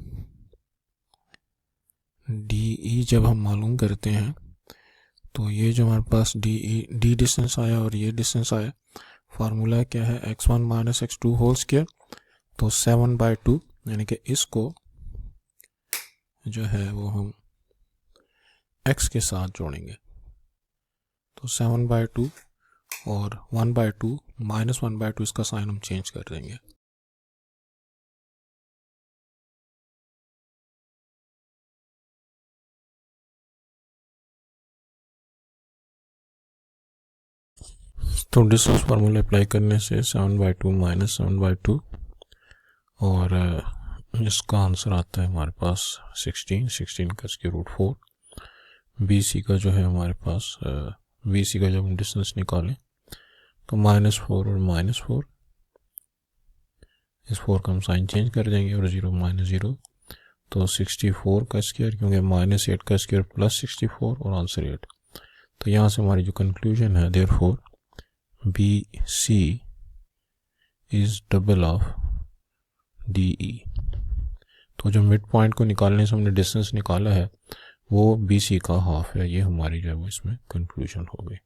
[SPEAKER 1] DE जब हम मालूम करते हैं तो ये जो हमारे पास D डिस्टेंस आया और ये डिस्टेंस आया, फार्मूला क्या है, x1 minus x2 whole square. तो 7/2 यानी कि इसको जो है वो हम x के साथ जोड़ेंगे। तो 7/2 और 1/2 माइनस 1/2 इसका साइन हम चेंज कर देंगे। तो डिस्टेंस फार्मूला अप्लाई करने से 7/2 माइनस 7/2 और इसका आंसर आता है हमारे पास 16 का स्क्वायर रूट 4। BC का जो है हमारे पास BC का जब हम डिस्टेंस निकालें तो -4 और -4, इस 4 का हम साइन चेंज कर देंगे और 0 माइनस 0, तो 64 का स्क्वायर, क्योंकि -8 का स्क्वायर प्लस 64 और आंसर 8। तो यहाँ से हमारी जो कंक्लूजन है, therefore BC is double of DE। तो जो मिड पॉइंट को निकालने से हमने डिस्टेंस निकाला है वो BC का हाफ है। ये हमारी जो है वो इसमें कंक्लूजन हो गई।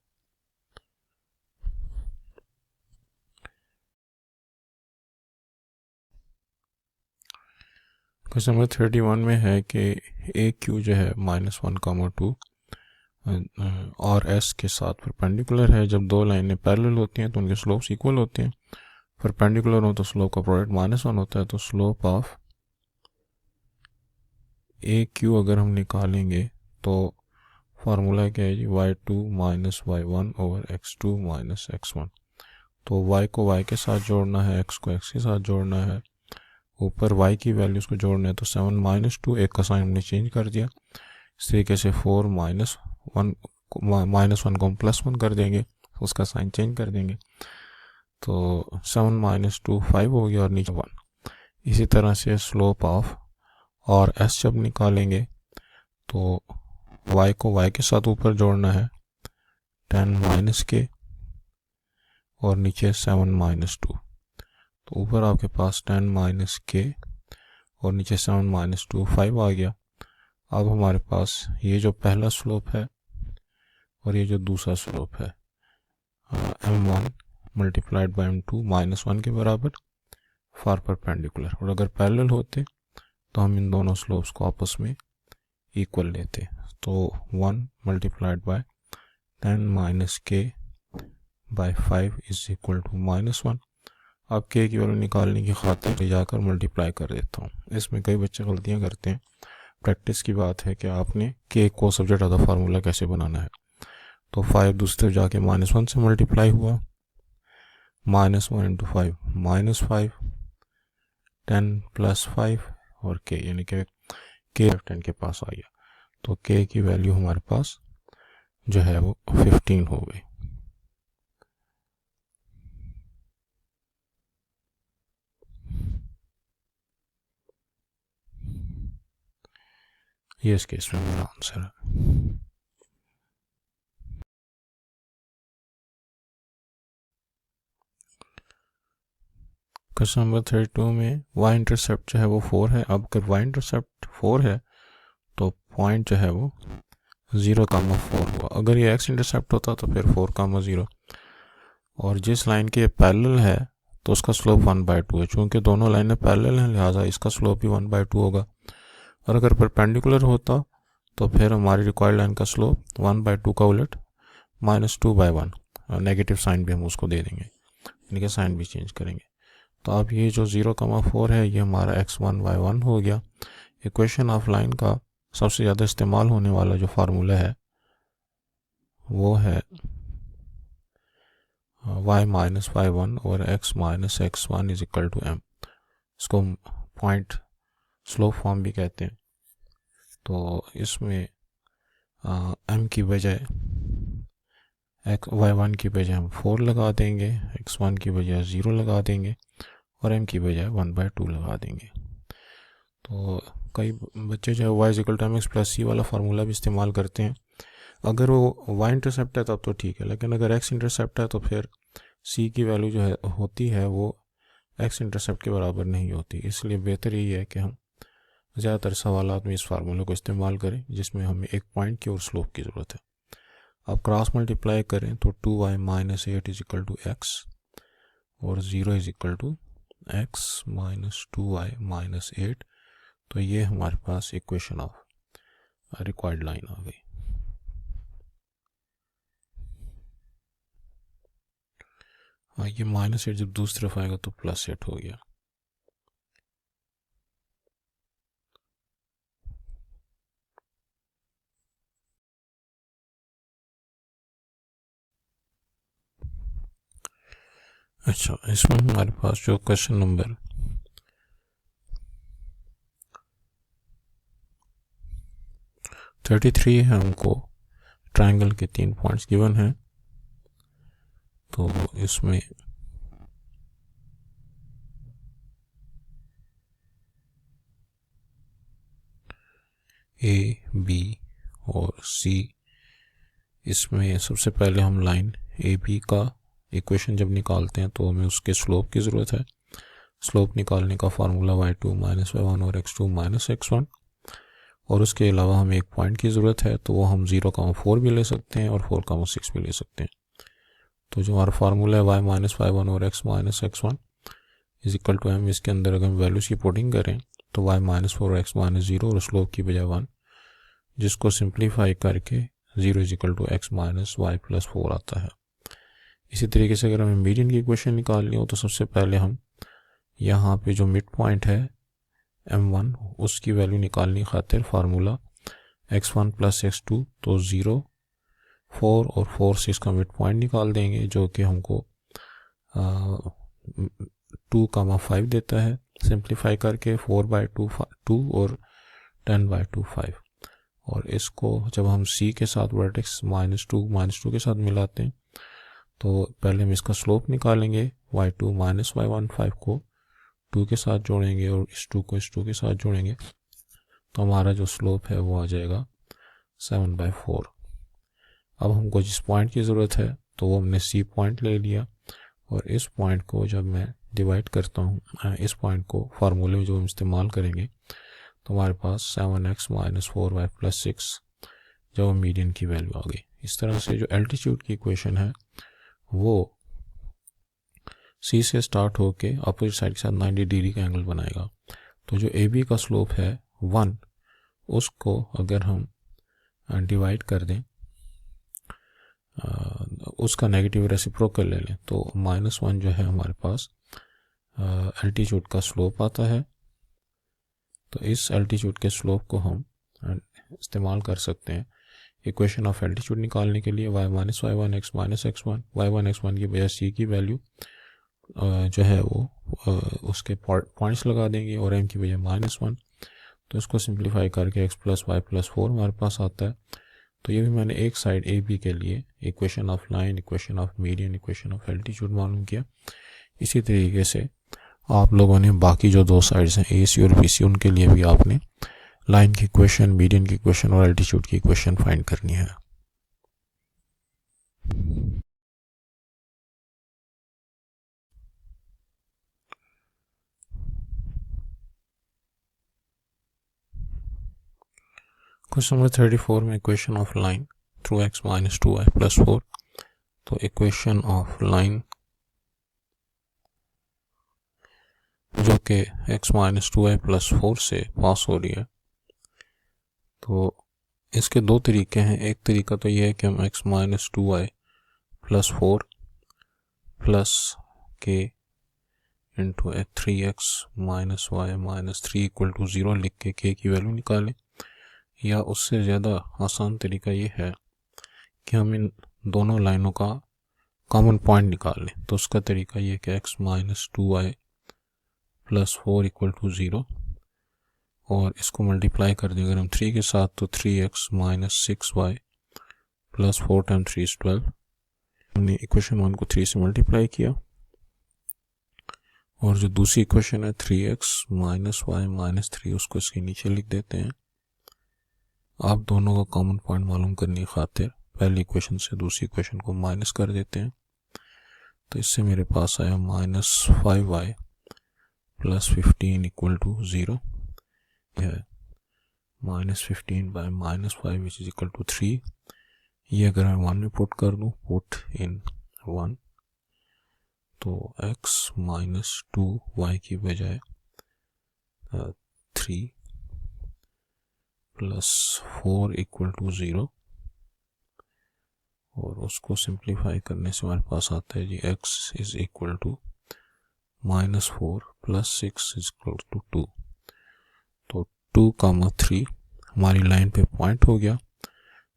[SPEAKER 1] क्वेश्चन नंबर 31 में है कि AQ जो है -1, 2 और S के साथ परपेंडिकुलर है। जब दो लाइनें पैरेलल होती हैं तो उनके स्लोप्स इक्वल होते हैं। परपेंडिकुलर हो तो स्लोप का प्रोडक्ट -1 होता है। तो स्लोप ऑफ AQ अगर हम निकालेंगे तो फार्मूला क्या है जी, y2 minus y1 over x2 minus x1। तो y को y के साथ जोड़ना है, x को x के साथ जोड़ना है, ऊपर y की वैल्यूज़ को जोड़ना है। तो 7 माइनस 2, एक का साइन हमने चेंज कर दिया। इस तरीके से 4 माइनस 1 को हम +1 कर देंगे, उसका साइन चेंज कर देंगे। तो 7 माइनस 2 5 हो गया और नीचे 1। इसी तरह से स्लोप ऑफ और S जब निकालेंगे तो y को y के साथ ऊपर जोड़ना है 10 माइनस के और नीचे 7 माइनस 2। तो ऊपर आपके पास 10 माइनस के और नीचे 7 माइनस 2 5 आ गया। अब हमारे पास ये जो पहला स्लोप है और ये जो दूसरा स्लोप है m1 मल्टीप्लाइड बाई m2 -1 के बराबर फॉर परपेंडिकुलर। और अगर पैरेलल होते तो हम इन दोनों स्लोप्स को आपस में इक्वल लेते। तो 1 मल्टीप्लाइड बाय 10 माइनस के बाई 5 इज इक्वल टू -1। अब के की वैल्यू निकालने की खातिर ले जाकर मल्टीप्लाई कर देता हूँ। इसमें कई बच्चे गलतियाँ करते हैं। प्रैक्टिस की बात है कि आपने के को सब्जेक्ट आधा फार्मूला कैसे बनाना है। तो 5 दूसरी तरफ जाके -1 से मल्टीप्लाई हुआ, -1 इंटू 5 -5, 10 प्लस 5 और के, यानी कि के 10 के पास आ गया। तो के की वैल्यू हमारे पास जो है वो 15 हो गई। ये इस केस में मेरा आंसर है। क्वेश्चन नंबर 32 में y इंटरसेप्ट जो है वो 4 है। अब अगर y इंटरसेप्ट 4 है तो पॉइंट जो है वो 0,4 हुआ। अगर ये x इंटरसेप्ट होता तो फिर 4,0। और जिस लाइन के पैरेलल है तो उसका स्लोप 1/2 है। चूँकि दोनों लाइनें पैरेलल हैं लिहाजा इसका स्लोप भी 1/2 होगा। और अगर परपेंडिकुलर होता तो फिर हमारी रिक्वायर्ड लाइन का स्लोप 1/2 का उलट -2/1, नेगेटिव साइन भी हम उसको दे देंगे, यानी कि साइन भी चेंज करेंगे। तो अब ये जो 0,4 है ये हमारा x1 y1 हो गया। इक्वेशन ऑफ लाइन का सबसे ज़्यादा इस्तेमाल होने वाला जो फार्मूला है वो है y माइनस y1 और x minus x1 is equal to m। इसको पॉइंट स्लोप फॉर्म भी कहते हैं। तो इसमें m की बजाय y1 की बजाय हम 4 लगा देंगे, x1 की बजाय 0 लगा देंगे और m की बजाय 1/2 लगा देंगे। तो कई बच्चे जो है y equal to mx plus c वाला फार्मूला भी इस्तेमाल करते हैं। अगर वो y इंटरसेप्ट है तब तो ठीक है, लेकिन अगर x इंटरसेप्ट है तो फिर c की वैल्यू जो है होती है वो x इंटरसेप्ट के बराबर नहीं होती। इसलिए बेहतर यही है कि हम ज़्यादातर सवालात में इस फार्मूले को इस्तेमाल करें जिसमें हमें एक पॉइंट की और स्लोप की ज़रूरत है। अब क्रॉस मल्टीप्लाई करें तो 2y minus 8 is equal to x और 0 is equal to x minus 2y minus 8। तो ये हमारे पास इक्वेशन ऑफ रिक्वायर्ड लाइन आ गई। ये माइनस 8 जब दूसरी तरफ आएगा तो प्लस 8 हो गया। अच्छा, इसमें हमारे पास जो क्वेश्चन नंबर 33 है, हमको ट्रायंगल के 3 पॉइंट्स गिवन हैं। तो इसमें ए, बी और सी, इसमें सबसे पहले हम लाइन ए बी का इक्वेशन जब निकालते हैं तो हमें उसके स्लोप की ज़रूरत है। स्लोप निकालने का फार्मूला y2 माइनस y1 और x2 माइनस x1, और उसके अलावा हमें एक पॉइंट की ज़रूरत है तो वो हम 0,4 भी ले सकते हैं और 4,6 भी ले सकते हैं। तो जो हमारा फार्मूला है y माइनस y1 और x minus x1 is equal to m, इसके अंदर अगर हम वैल्यूज़ की पुटिंग करें तो y माइनस 4 और x माइनस 0 और स्लोप की बजाय 1, जिसको सिंप्लीफाई करके 0 is equal to x minus y plus 4 आता है। इसी तरीके से अगर हमें मीडियन की इक्वेशन निकालनी हो तो सबसे पहले हम यहाँ पे जो मिड पॉइंट है m1 उसकी वैल्यू निकालने खातिर फार्मूला x1 प्लस x2 तो 0, 4 और 4 6 का मिड पॉइंट निकाल देंगे जो कि हमको 2,5 देता है। सिंप्लीफाई करके 4/2 2 और 10/2 5, और इसको जब हम c के साथ वर्टेक्स -2 के साथ मिलाते हैं तो पहले हम इसका स्लोप निकालेंगे। y2 माइनस y1 5 को 2 के साथ जोड़ेंगे और इस 2 को इस 2 के साथ जोड़ेंगे तो हमारा जो स्लोप है वो आ जाएगा 7/4। अब हमको जिस पॉइंट की ज़रूरत है तो वो हमने c पॉइंट ले लिया, और इस पॉइंट को जब मैं डिवाइड करता हूँ, इस पॉइंट को फार्मूले में जो हम इस्तेमाल करेंगे तो हमारे पास 7x माइनस 4y प्लस 6 जब मीडियन की वैल्यू आ गई। इस तरह से जो एल्टीट्यूड की इक्वेशन है वो सी से स्टार्ट होके अपोजिट साइड के साथ 90 डिग्री का एंगल बनाएगा। तो जो ए बी का स्लोप है 1, उसको अगर हम डिवाइड कर दें, उसका नेगेटिव रेसिप्रोकल ले लें तो -1 जो है हमारे पास एल्टीट्यूड का स्लोप आता है। तो इस एल्टीट्यूड के स्लोप को हम इस्तेमाल कर सकते हैं इक्वेशन ऑफ एल्टीट्यूड निकालने के लिए। y minus y1 x minus x1, y1 x1 की बजाय c की वैल्यू जो है वो उसके पॉइंट्स लगा देंगे और m की बजाय -1, तो इसको सिंप्लीफाई करके x प्लस y प्लस 4 हमारे पास आता है। तो ये भी मैंने एक साइड ए बी के लिए equation of line, equation of median, equation of altitude मालूम किया। इसी तरीके से आप लोगों ने बाकी जो 2 साइड्स हैं ए सी और बी सी, उनके लिए भी आपने लाइन की इक्वेशन, मीडियन की इक्वेशन और एल्टीट्यूड की इक्वेशन फाइंड करनी है। क्वेश्चन नंबर 34 में equation of line through x minus 2y plus 4। तो इक्वेशन ऑफ लाइन जो कि x माइनस 2y प्लस 4 से पास हो रही है, तो इसके 2 तरीके हैं। एक तरीका तो यह है कि हम x minus 2y plus 4 plus k into 3x minus y minus 3 equal to 0 लिख के k की वैल्यू निकालें, या उससे ज़्यादा आसान तरीका ये है कि हम इन दोनों लाइनों का कॉमन पॉइंट निकाल लें। तो उसका तरीका ये कि x minus 2y plus 4 equal to 0, और इसको मल्टीप्लाई कर दें अगर हम 3 के साथ तो 3x minus 6y plus 4 time 3 is 12। हमने इक्वेशन 1 को 3 से मल्टीप्लाई किया और जो दूसरी इक्वेशन है 3x माइनस वाई माइनस 3, उसको इसके नीचे लिख देते हैं। आप दोनों का कॉमन पॉइंट मालूम करने की खातिर पहली इक्वेशन से दूसरी इक्वेशन को माइनस कर देते हैं। तो इससे मेरे पास आया -5y प्लस 15 इक्वल टू 0 है। -15 by -5 which is equal to 3। ये अगर मैं 1 में पुट कर दूँ, पुट इन 1, तो x माइनस 2y की बजाय 3 प्लस 4 इक्वल टू 0, और उसको सिंप्लीफाई करने से हमारे पास आता है जी x is equal to -4 plus 6 is equal to 2। तो 2,3 हमारी लाइन पे पॉइंट हो गया,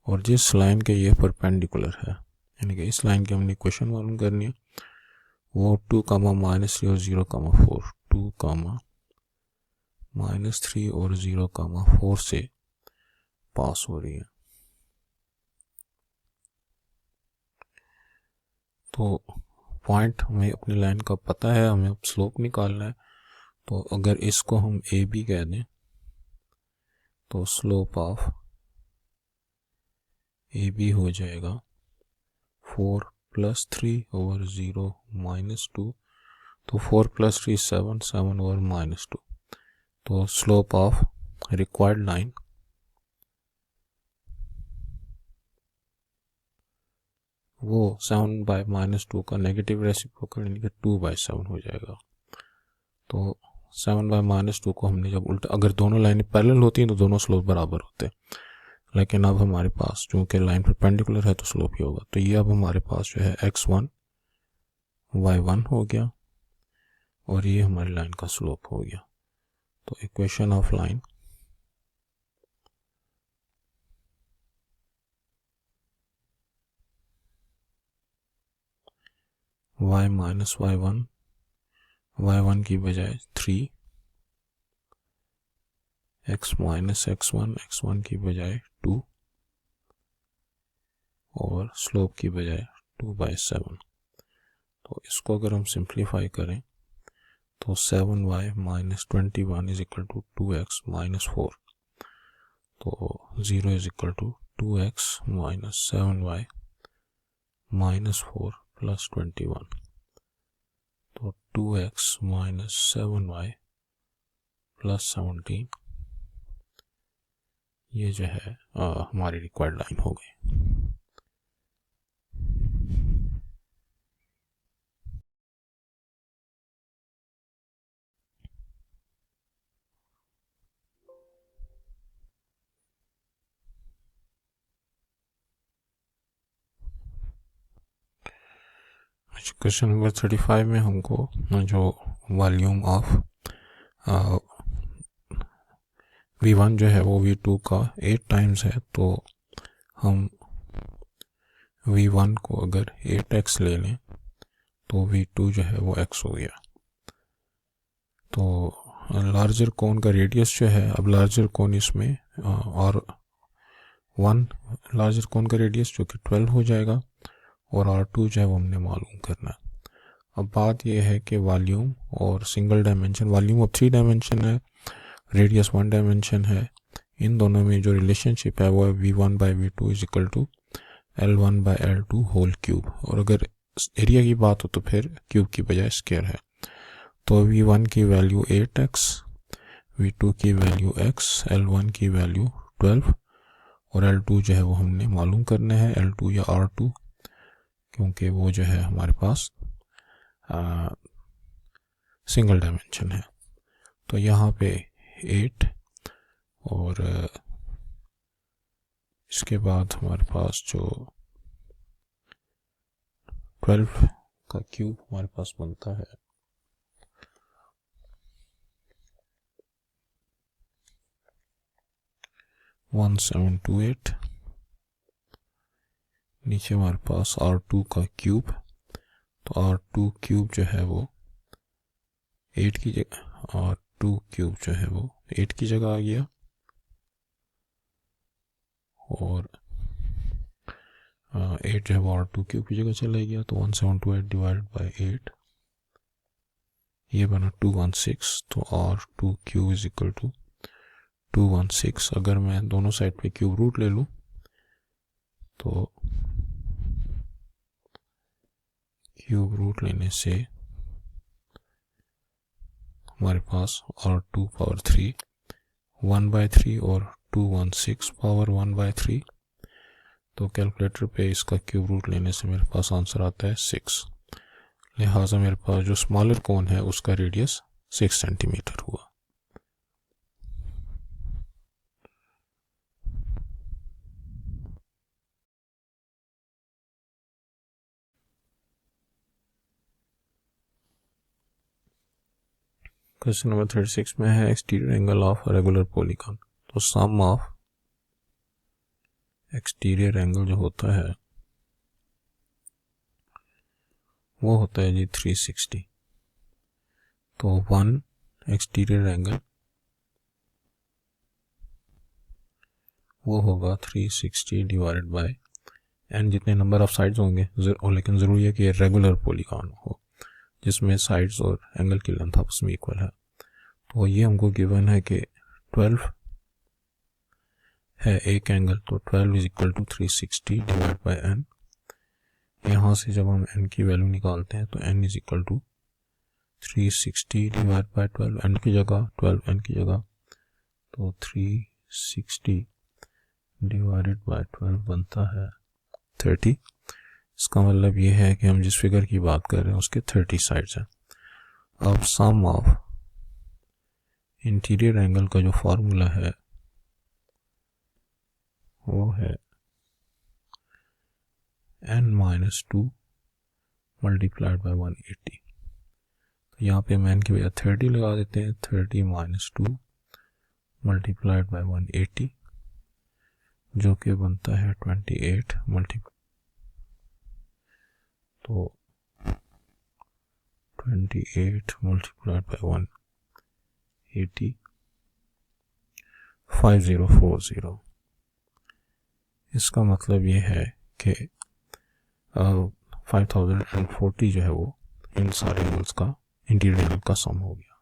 [SPEAKER 1] और जिस लाइन के ये परपेंडिकुलर है, यानी कि इस लाइन की हमने इक्वेशन मालूम करनी है, वो 2, -3 और 0,4, 2, -3 और 0,4 से पास हो रही है। तो पॉइंट हमें अपनी लाइन का पता है, हमें अब स्लोप निकालना है। तो अगर इसको हम ए बी कह दें, तो स्लोप ऑफ ए बी हो जाएगा 4 + 3 ओवर 0 -2। तो 4 + 3 7, 7 ओवर -2। तो स्लोप ऑफ रिक्वायर्ड लाइन वो 7/-2 का नेगेटिव रेसिप्रोकल यानी कि 2/7 हो जाएगा। तो 7/-2 को हमने जब उल्टा, अगर दोनों लाइनें पैरेलल होती हैं तो दोनों स्लोप बराबर होते हैं, लेकिन अब हमारे पास चूंकि लाइन परपेंडिकुलर है तो स्लोप ही होगा। तो ये अब हमारे पास जो है x1 y1 हो गया, और ये हमारी लाइन का स्लोप हो गया। तो equation of line y minus y1, y1 की बजाय 3, x माइनस x1, x1 की बजाय 2, और स्लोप की बजाय 2/7। तो इसको अगर हम सिंप्लीफाई करें तो 7y minus 21 is equal to 2x minus 4। तो 0 is equal to 2x minus 7y minus 4 plus 21। तो 2x माइनस 7y प्लस 17, ये जो है हमारी रिक्वायर्ड लाइन हो गई। क्वेश्चन नंबर 35 में हमको जो वॉल्यूम ऑफ V1 जो है वो V2 का 8 टाइम्स है। तो हम V1 को अगर 8x ले लें तो V2 जो है वो x हो गया। तो लार्जर कोन का रेडियस जो है, अब लार्जर कोन इसमें और 1 लार्जर कोन का रेडियस जो कि 12 हो जाएगा, और R2 जो है वो हमने मालूम करना है। अब बात यह है कि वॉल्यूम और सिंगल डायमेंशन, वॉल्यूम अब 3 डायमेंशन है, रेडियस 1 डायमेंशन है, इन दोनों में जो रिलेशनशिप है वो है V1/V2 is equal to L1/L2 whole cube. और अगर एरिया की बात हो तो फिर क्यूब की बजाय स्क्वायर है। तो V1 की वैल्यू 8x, V2 की वैल्यू x, L1 की वैल्यू 12, और L2 जो है वो हमने मालूम करना है, L2 या R2, क्योंकि वो जो है हमारे पास सिंगल डायमेंशन है। तो यहाँ पे 8, और इसके बाद हमारे पास जो 12 का क्यूब हमारे पास बनता है 1728। नीचे हमारे पास R2 का क्यूब, तो R2 क्यूब जो है वो 8 की जगह, R2 क्यूब जो है वो 8 की जगह आ गया, और 8 जो है वो R2 क्यूब की जगह चला गया। तो 1728 डिवाइडेड बाई 8 ये बना 216, तो और 2q इज इक्वल टू 216। अगर मैं दोनों साइड पे क्यूब रूट ले लूँ तो क्यूब रूट लेने से हमारे पास और 2 पावर 3 1/3 और 216 पावर 1/3, तो कैलकुलेटर पे इसका क्यूब रूट लेने से मेरे पास आंसर आता है 6। लिहाजा मेरे पास जो स्मॉलर कोन है उसका रेडियस 6 सेंटीमीटर हुआ। क्वेश्चन नंबर 36 में है exterior angle of regular polygon. तो सम ऑफ एक्सटीरियर एंगल जो होता है वो होता है जी 360। तो 1 एक्सटीरियर एंगल वो होगा 360 डिवाइडेड बाय एन, जितने नंबर ऑफ साइड्स होंगे, लेकिन ज़रूरी है कि रेगुलर पॉलीगॉन हो जिसमें साइड्स और एंगल की लेंथ आपस में इक्वल है। तो ये हमको गिवन है कि 12 है एक एंगल, तो 12 is equal to 360 divide by n. यहाँ से जब हम एन की वैल्यू निकालते हैं तो n is equal to 360 divide by 12, n की जगह 12 एन की जगह, तो 360 डिवाइडेड बाय 12 बनता है 30। इसका मतलब ये है कि हम जिस फिगर की बात कर रहे हैं उसके 30 साइड्स हैं। अब सम ऑफ इंटीरियर एंगल का जो फार्मूला है वो है n-2 मल्टीप्लाइड बाय 180। तो यहाँ पे मैं n की वजह 30 लगा देते हैं, 30 - 2 मल्टीप्लाइड बाय 180 जो कि बनता है 28 तो 28 मल्टीप्लाइड बाय 180 5040। इसका मतलब ये है कि 5040 जो है वो इन सारे एंगल्स का इंटीरियर एंगल का सम हो गया।